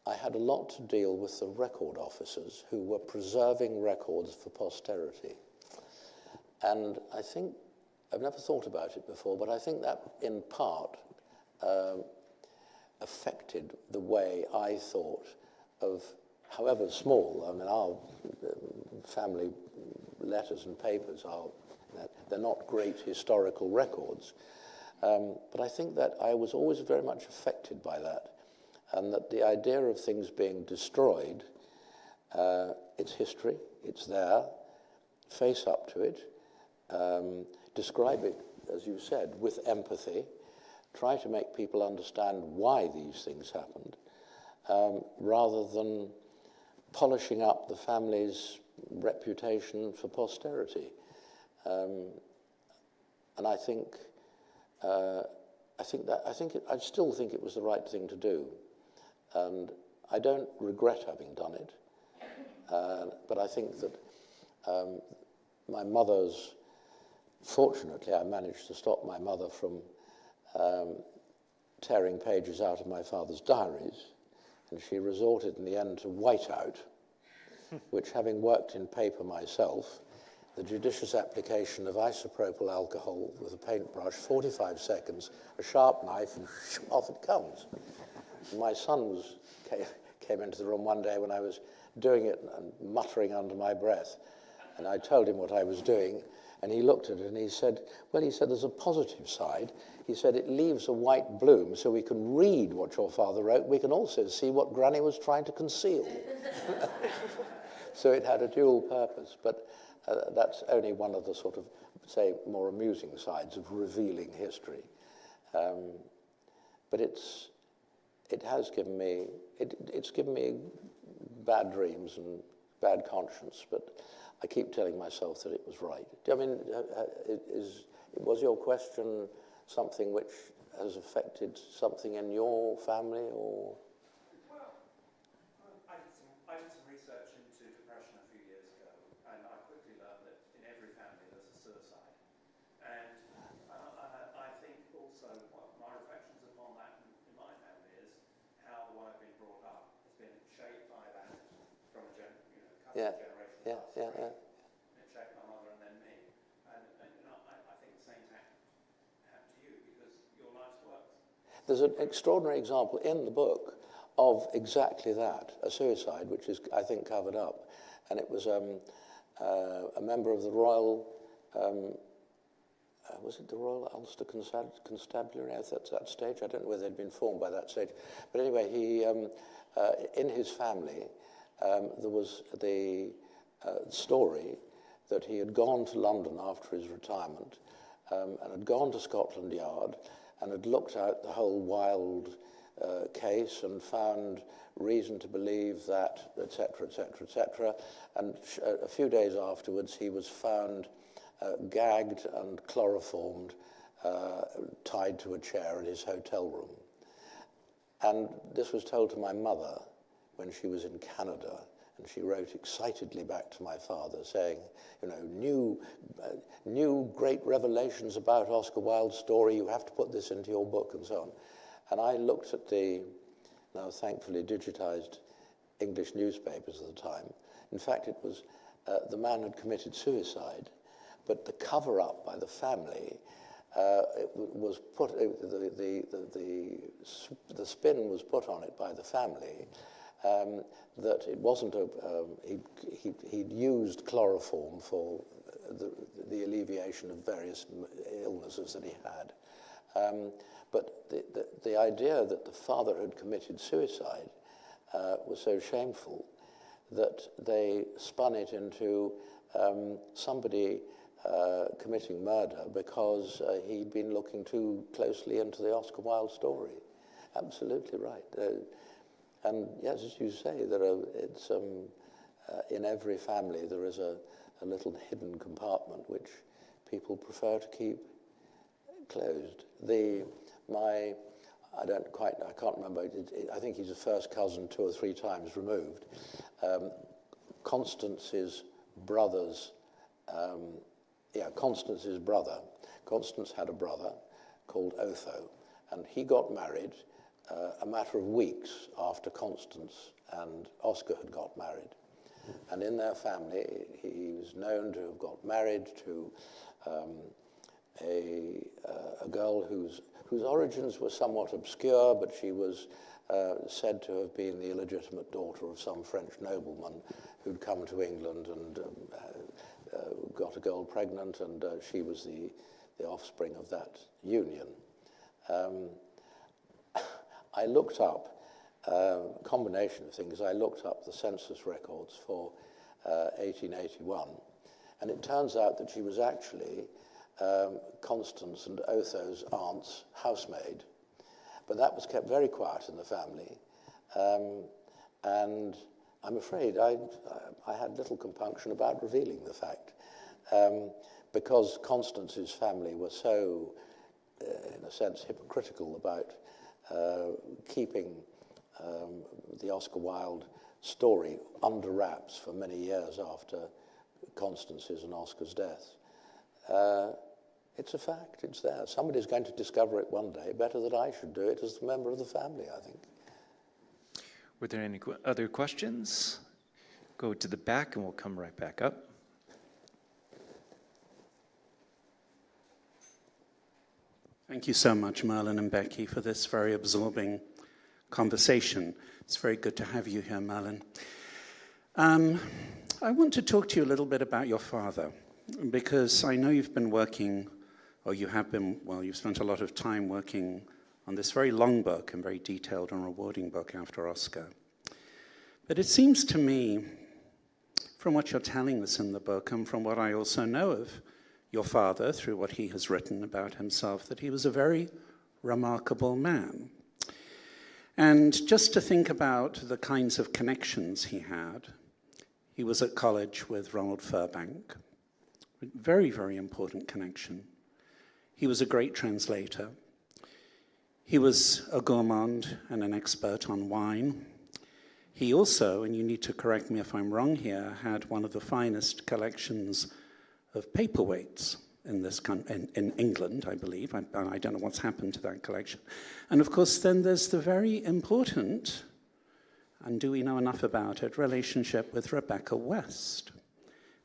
I had a lot to deal with the record officers who were preserving records for posterity. And I think, I've never thought about it before, but I think that in part affected the way I thought of, however small, I mean, our family letters and papers they're not great historical records. But I think that I was always very much affected by that, and that the idea of things being destroyed, it's history, it's there, face up to it, describe it, as you said, with empathy, try to make people understand why these things happened, rather than polishing up the family's reputation for posterity. And I still think it was the right thing to do, and I don't regret having done it. But I think that my mother's, fortunately, I managed to stop my mother from tearing pages out of my father's diaries, and she resorted in the end to whiteout, which, having worked in paper myself, the judicious application of isopropyl alcohol with a paintbrush, 45 seconds, a sharp knife, and off it comes. And my son came into the room one day when I was doing it and muttering under my breath, and I told him what I was doing, And he looked at it and he said, well, he said, there's a positive side. He said, it leaves a white bloom so we can read what your father wrote. We can also see what Granny was trying to conceal. So it had a dual purpose. But that's only one of the sort of, say, more amusing sides of revealing history. But it has given me, it's given me bad dreams and bad conscience, but I keep telling myself that it was right. I mean, was your question something which has affected something in your family, or? Well, I did some research into depression a few years ago, and I quickly learned that in every family there's a suicide. And I think also my reflections upon that in my family is how the way I've been brought up has been shaped by that from a couple of generations. Yeah. It shaped my mother and then me. And I think the same happened to you because your life's works. There's an extraordinary example in the book of exactly that, a suicide, which is, I think, covered up. And it was a member of the Royal, was it the Royal Ulster Constabulary at that stage? I don't know whether they'd been formed by that stage. But anyway, he, in his family, there was the story that he had gone to London after his retirement and had gone to Scotland Yard and had looked out the whole Wilde case and found reason to believe that, etc., etc., etc. And a few days afterwards, he was found gagged and chloroformed, tied to a chair in his hotel room. And this was told to my mother when she was in Canada, and she wrote excitedly back to my father saying, you know, new great revelations about Oscar Wilde's story, you have to put this into your book, and so on. And I looked at the, now thankfully digitized, English newspapers at the time. In fact, it was, the man had committed suicide, but the cover-up by the family, it was put, the spin was put on it by the family, that it wasn't he'd used chloroform for the alleviation of various illnesses that he had. But the idea that the father had committed suicide was so shameful that they spun it into somebody committing murder because he'd been looking too closely into the Oscar Wilde story. Absolutely right. And yes, as you say, it's in every family there is a little hidden compartment which people prefer to keep closed. I can't remember. I think he's a first cousin 2 or 3 times removed. Constance's brother's. Constance's brother. Constance had a brother called Otho, and he got married a matter of weeks after Constance and Oscar had got married. And in their family, he was known to have got married to a girl whose origins were somewhat obscure, but she was said to have been the illegitimate daughter of some French nobleman who'd come to England and got a girl pregnant, and she was the offspring of that union. I looked up a combination of things. I looked up the census records for 1881, and it turns out that she was actually Constance and Otho's aunt's housemaid. But that was kept very quiet in the family, and I'm afraid I had little compunction about revealing the fact, because Constance's family were so, in a sense, hypocritical about keeping the Oscar Wilde story under wraps for many years after Constance's and Oscar's death. It's a fact, it's there. Somebody's going to discover it one day. Better that I should do it as a member of the family, I think. Were there any other questions? Go to the back and we'll come right back up. Thank you so much, Merlin and Becky, for this very absorbing conversation. It's very good to have you here, Merlin. I want to talk to you a little bit about your father. because I know you've been working, or you have been, well, you've spent a lot of time working on this very long book and very detailed and rewarding book after Oscar. But it seems to me, from what you're telling us in the book, and from what I also know of your father through what he has written about himself, that he was a very remarkable man. And just to think about the kinds of connections he had, he was at college with Ronald Furbank, a very, very important connection. He was a great translator. He was a gourmand and an expert on wine. He also, and you need to correct me if I'm wrong here, had one of the finest collections of paperweights in England, I believe. I don't know what's happened to that collection. And of course, then there's the very important, and do we know enough about it, relationship with Rebecca West.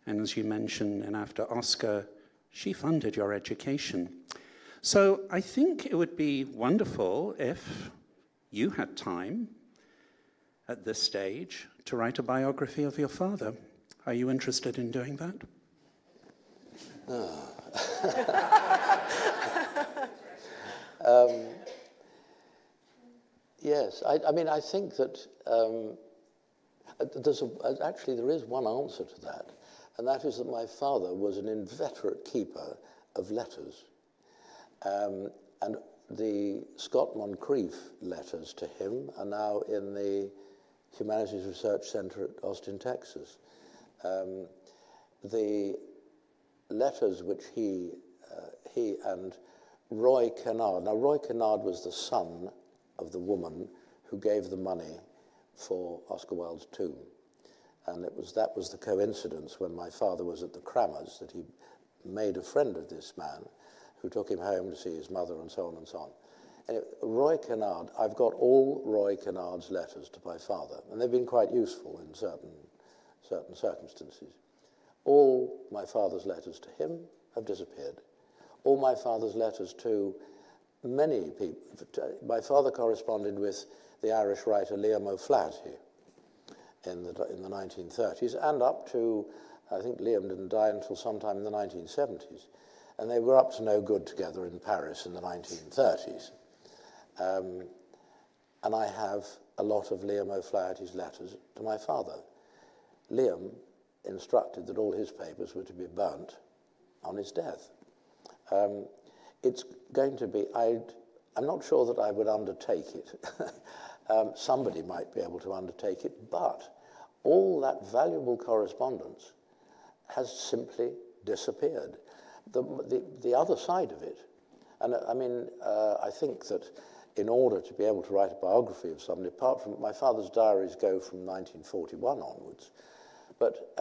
And as you mentioned, and after Oscar, she funded your education. So I think it would be wonderful if you had time at this stage to write a biography of your father. Are you interested in doing that? Yes, I mean, I think that actually there is one answer to that, and that is that my father was an inveterate keeper of letters. And the Scott Moncrief letters to him are now in the Humanities Research Center at Austin, Texas. The letters which he and Roy Kennard, now Roy Kennard was the son of the woman who gave the money for Oscar Wilde's tomb. And that was the coincidence when my father was at the Crammers that he made a friend of this man who took him home to see his mother and so on and so on. And Roy Kennard, I've got all Roy Kennard's letters to my father, and they've been quite useful in certain circumstances. All my father's letters to him have disappeared. All my father's letters to many people. My father corresponded with the Irish writer Liam O'Flaherty in the 1930s, and up to, I think Liam didn't die until sometime in the 1970s. And they were up to no good together in Paris in the 1930s. And I have a lot of Liam O'Flaherty's letters to my father. Liam instructed that all his papers were to be burnt on his death. It's going to be, I'm not sure that I would undertake it. Somebody might be able to undertake it, but all that valuable correspondence has simply disappeared. The other side of it, and I mean, I think that in order to be able to write a biography of somebody, apart from my father's diaries go from 1941 onwards, but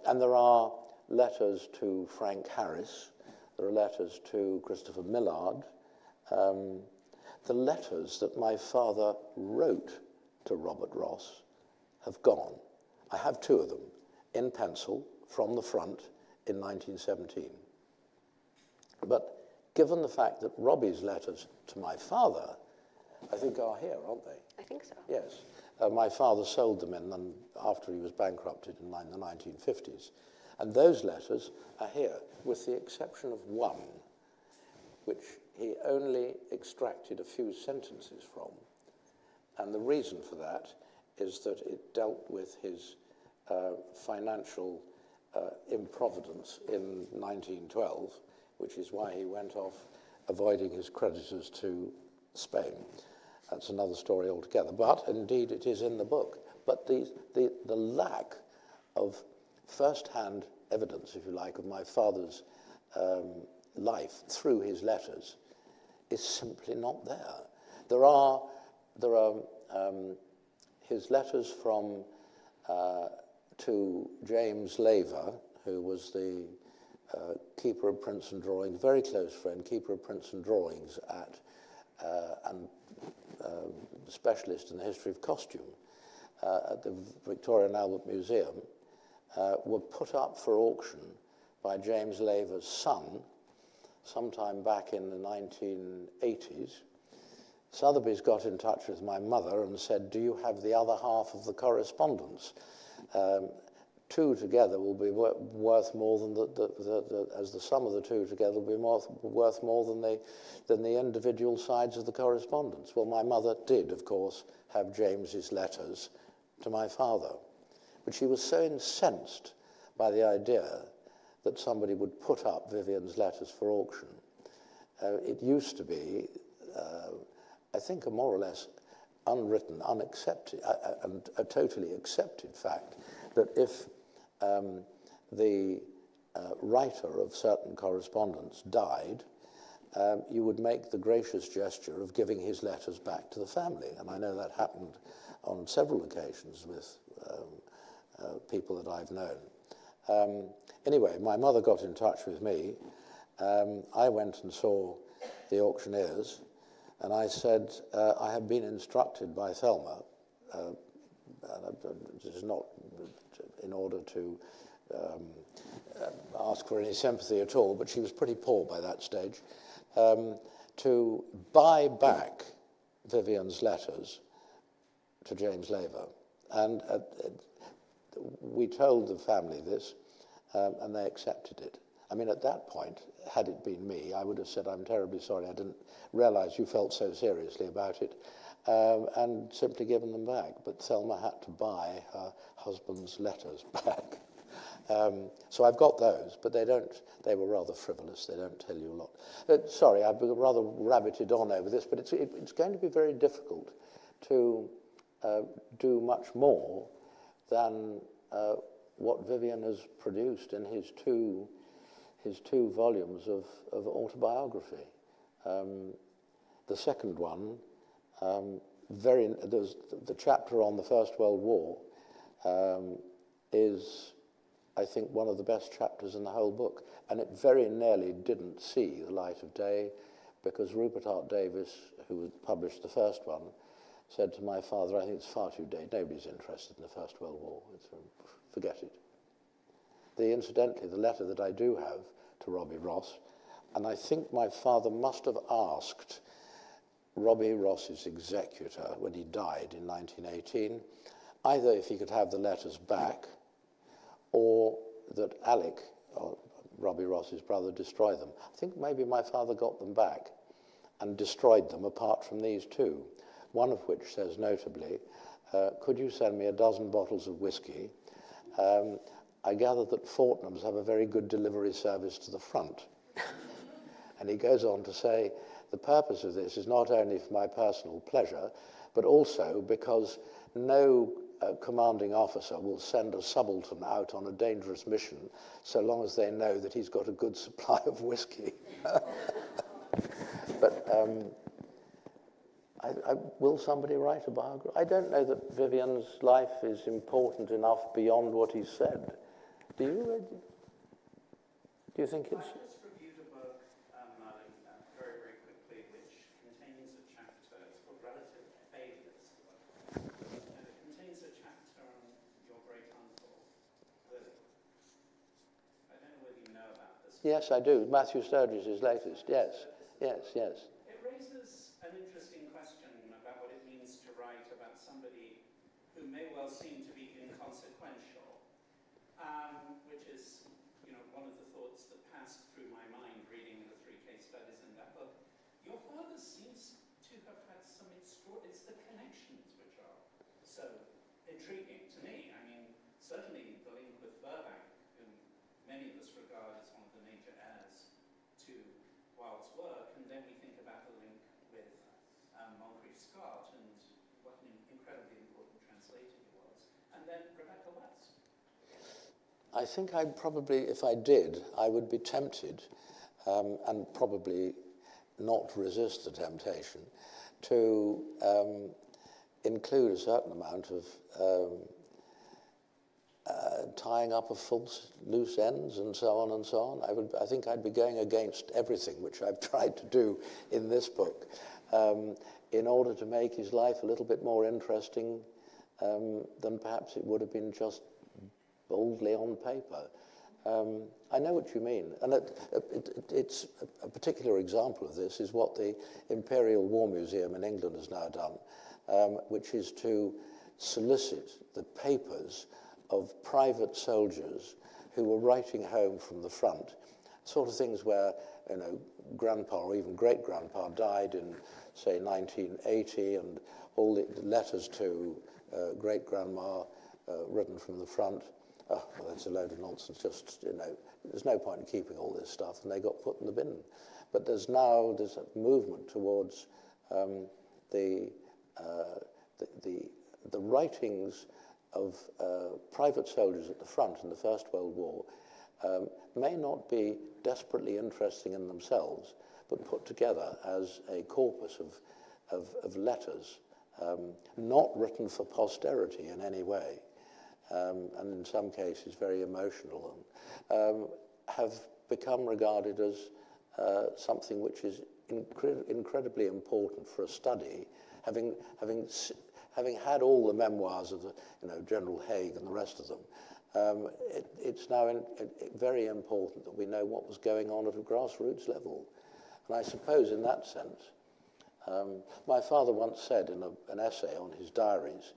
and there are letters to Frank Harris, there are letters to Christopher Millard, the letters that my father wrote to Robert Ross have gone. I have two of them in pencil from the front in 1917. But given the fact that Robbie's letters to my father, I think, are here, aren't they? I think so. Yes. My father sold them after he was bankrupted in the 1950s. And those letters are here, with the exception of one, which he only extracted a few sentences from. And the reason for that is that it dealt with his financial improvidence in 1912, which is why he went off avoiding his creditors to Spain. That's another story altogether. But indeed, it is in the book. But the lack of first-hand evidence, if you like, of my father's life through his letters is simply not there. There are his letters from to James Laver, who was the keeper of prints and drawings, very close friend, keeper of prints and drawings and specialist in the history of costume at the Victoria and Albert Museum, were put up for auction by James Laver's son sometime back in the 1980s. Sotheby's got in touch with my mother and said, "Do you have the other half of the correspondence?" two together will be worth more than as the sum of the two together will be worth more than the individual sides of the correspondence. Well, my mother did, of course, have James's letters to my father, but she was so incensed by the idea that somebody would put up Vivian's letters for auction. It used to be, I think, a more or less unwritten, unaccepted, and a totally accepted fact that if the writer of certain correspondence died, you would make the gracious gesture of giving his letters back to the family. And I know that happened on several occasions with people that I've known. Anyway, my mother got in touch with me. I went and saw the auctioneers, and I said, I have been instructed by Thelma, this is not in order to ask for any sympathy at all, but she was pretty poor by that stage, to buy back Vivian's letters to James Laver. And we told the family this, and they accepted it. I mean, at that point, had it been me, I would have said, I'm terribly sorry, I didn't realize you felt so seriously about it, and simply given them back. But Thelma had to buy her husband's letters back. So I've got those, but they were rather frivolous, they don't tell you a lot. Sorry, I've rather rabbited on over this, but it's going to be very difficult to do much more than what Vivian has produced in his two volumes of autobiography. The second one, there's the chapter on the First World War is, I think, one of the best chapters in the whole book, and it very nearly didn't see the light of day because Rupert Hart Davis, who published the first one, said to my father, I think it's far too dated, nobody's interested in the First World War, forget it. Incidentally, the letter that I do have to Robbie Ross, and I think my father must have asked Robbie Ross's executor when he died in 1918, either if he could have the letters back or that Alec, or Robbie Ross's brother, destroy them. I think maybe my father got them back and destroyed them apart from these two, one of which says notably, could you send me a dozen bottles of whiskey? I gather that Fortnum's have a very good delivery service to the front. And he goes on to say, the purpose of this is not only for my personal pleasure, but also because no commanding officer will send a subaltern out on a dangerous mission so long as they know that he's got a good supply of whiskey. But will somebody write a biography? I don't know that Vivian's life is important enough beyond what he said. Do you think it's... I just reviewed a book, Merlin, very, very quickly, which contains a chapter, it's called Relative Failures, and it contains a chapter on your great uncle, Wilde. I don't know whether you know about this. Yes, I do. Matthew Sturgis's latest, yes. Yes. It raises an interesting question about what it means to write about somebody who may well seem to be inconsequential, which is, one of the thoughts that passed through my mind reading the 3 case studies in that book. Your father seems to have had some it's the connections which are so intriguing to me. I mean, certainly the link with Burbank, whom many of us regard as one of the major heirs to Wilde's work, and then we think about the link with Moncrief Scott and what an incredibly important translator he was, and then Rebecca West. I think I'd probably, if I did, I would be tempted, and probably not resist the temptation, to include a certain amount of tying up of false loose ends and so on and so on. I think I'd be going against everything which I've tried to do in this book in order to make his life a little bit more interesting than perhaps it would have been just boldly on paper. I know what you mean, and it's a particular example of this is what the Imperial War Museum in England has now done, which is to solicit the papers of private soldiers who were writing home from the front, sort of things where, you know, grandpa or even great-grandpa died in, say, 1980, and all the letters to great-grandma written from the front. Oh, well, that's a load of nonsense. Just, you know, there's no point in keeping all this stuff, and they got put in the bin. But there's a movement towards the writings of private soldiers at the front in the First World War may not be desperately interesting in themselves, but put together as a corpus of letters, not written for posterity in any way, and in some cases very emotional, and have become regarded as something which is incredibly important for a study, having had all the memoirs of General Haig and the rest of them. It's now very important that we know what was going on at a grassroots level. And I suppose in that sense, my father once said in an essay on his diaries,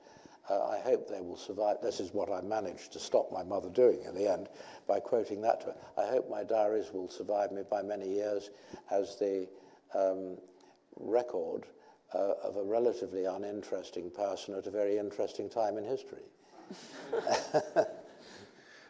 I hope they will survive. This is what I managed to stop my mother doing in the end by quoting that to her. I hope my diaries will survive me by many years as the record of a relatively uninteresting person at a very interesting time in history.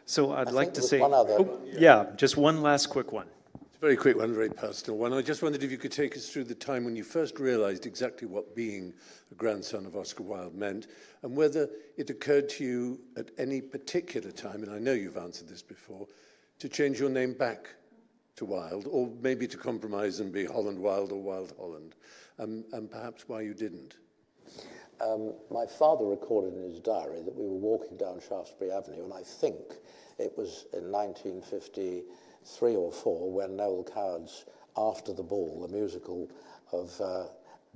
So I'd like to say, one other, yeah, just one last quick one. It's a very quick one, very personal one. I just wondered if you could take us through the time when you first realized exactly what being a grandson of Oscar Wilde meant, and whether it occurred to you at any particular time, and I know you've answered this before, to change your name back to Wilde, or maybe to compromise and be Holland Wilde or Wilde Holland, and perhaps why you didn't. My father recorded in his diary that we were walking down Shaftesbury Avenue, and I think it was in 1953 or 4 when Noel Coward's After the Ball, the musical of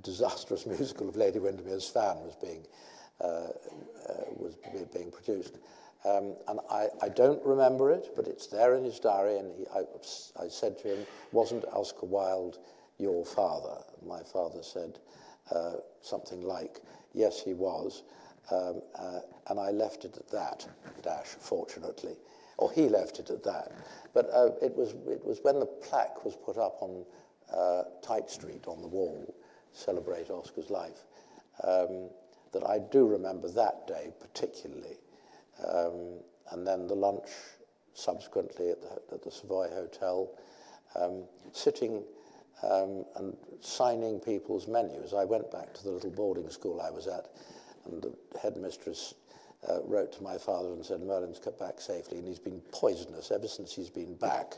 disastrous musical of Lady Windermere's Fan, was being produced. And I don't remember it, but it's there in his diary, and I said to him, wasn't Oscar Wilde your father? My father said something like, yes, he was, and I left it at that, fortunately. Or he left it at that. But it was when the plaque was put up on Tite Street on the wall, celebrate Oscar's life, that I do remember that day particularly. And then the lunch subsequently at the Savoy Hotel, sitting and signing people's menus. I went back to the little boarding school I was at, and the headmistress wrote to my father and said, Merlin's got back safely, and he's been poisonous ever since he's been back,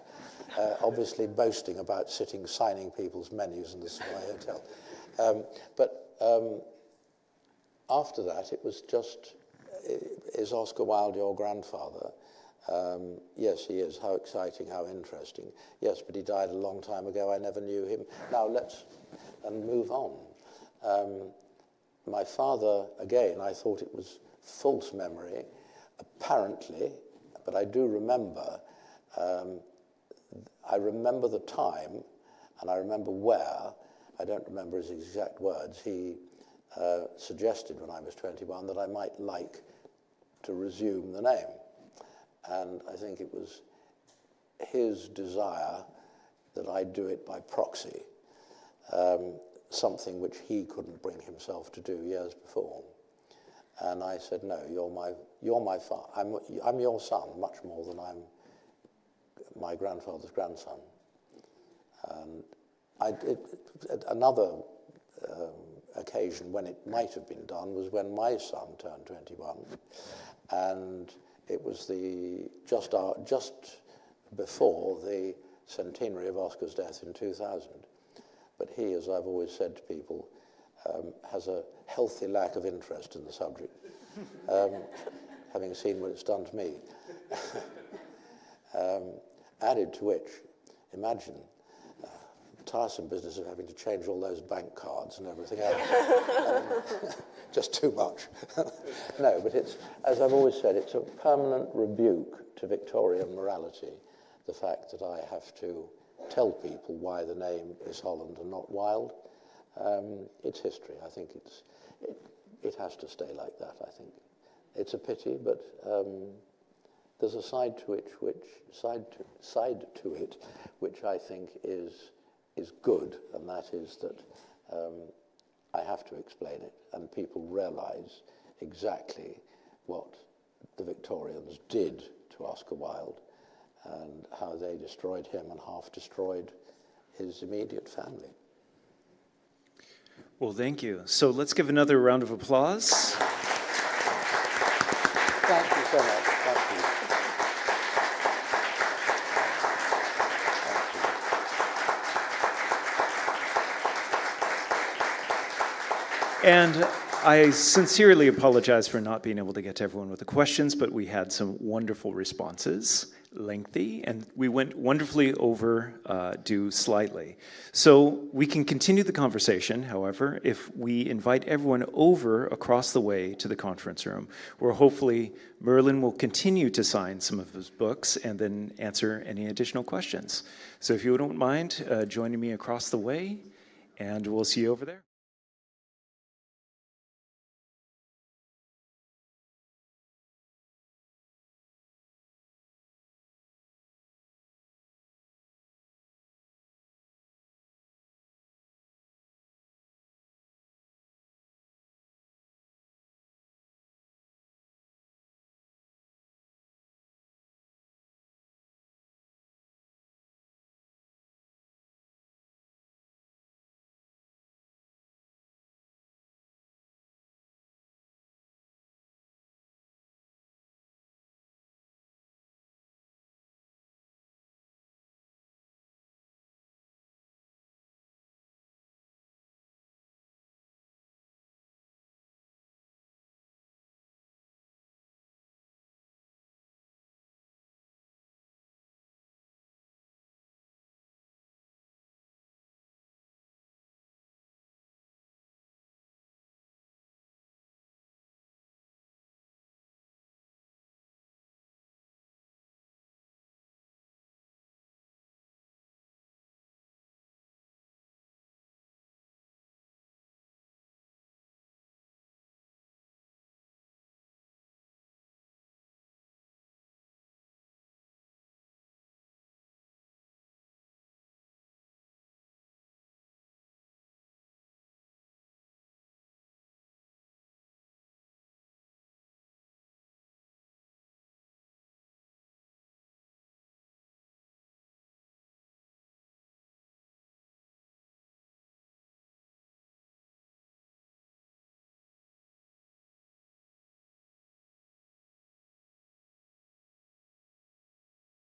obviously boasting about signing people's menus in the Savoy Hotel. But after that, it was just, is Oscar Wilde your grandfather? Yes, he is. How exciting, how interesting. Yes, but he died a long time ago. I never knew him. Now let's move on. My father, again, I thought it was false memory, apparently, but I do remember. I remember the time, and I remember where. I don't remember his exact words. He suggested when I was 21 that I might like to resume the name. And I think it was his desire that I do it by proxy, something which he couldn't bring himself to do years before. And I said, no, you're my father. I'm your son much more than I'm my grandfather's grandson. And another occasion when it might have been done was when my son turned 21, and it was just before the centenary of Oscar's death in 2000. But he, as I've always said to people, has a healthy lack of interest in the subject, having seen what it's done to me. Added to which, imagine, tiresome business of having to change all those bank cards and everything else. Just too much. No, but it's, as I've always said, it's a permanent rebuke to Victorian morality, the fact that I have to tell people why the name is Holland and not Wilde. It's history. I think it has to stay like that, I think. it's a pity, but there's a side to it which I think is good, and that is that I have to explain it, and people realize exactly what the Victorians did to Oscar Wilde and how they destroyed him and half destroyed his immediate family. Well, thank you. So let's give another round of applause. Thank you so much. Thank you. And I sincerely apologize for not being able to get to everyone with the questions, but we had some wonderful responses, lengthy, and we went wonderfully overdue slightly. So we can continue the conversation, however, if we invite everyone over across the way to the conference room, where hopefully Merlin will continue to sign some of his books and then answer any additional questions. So if you don't mind joining me across the way, and we'll see you over there.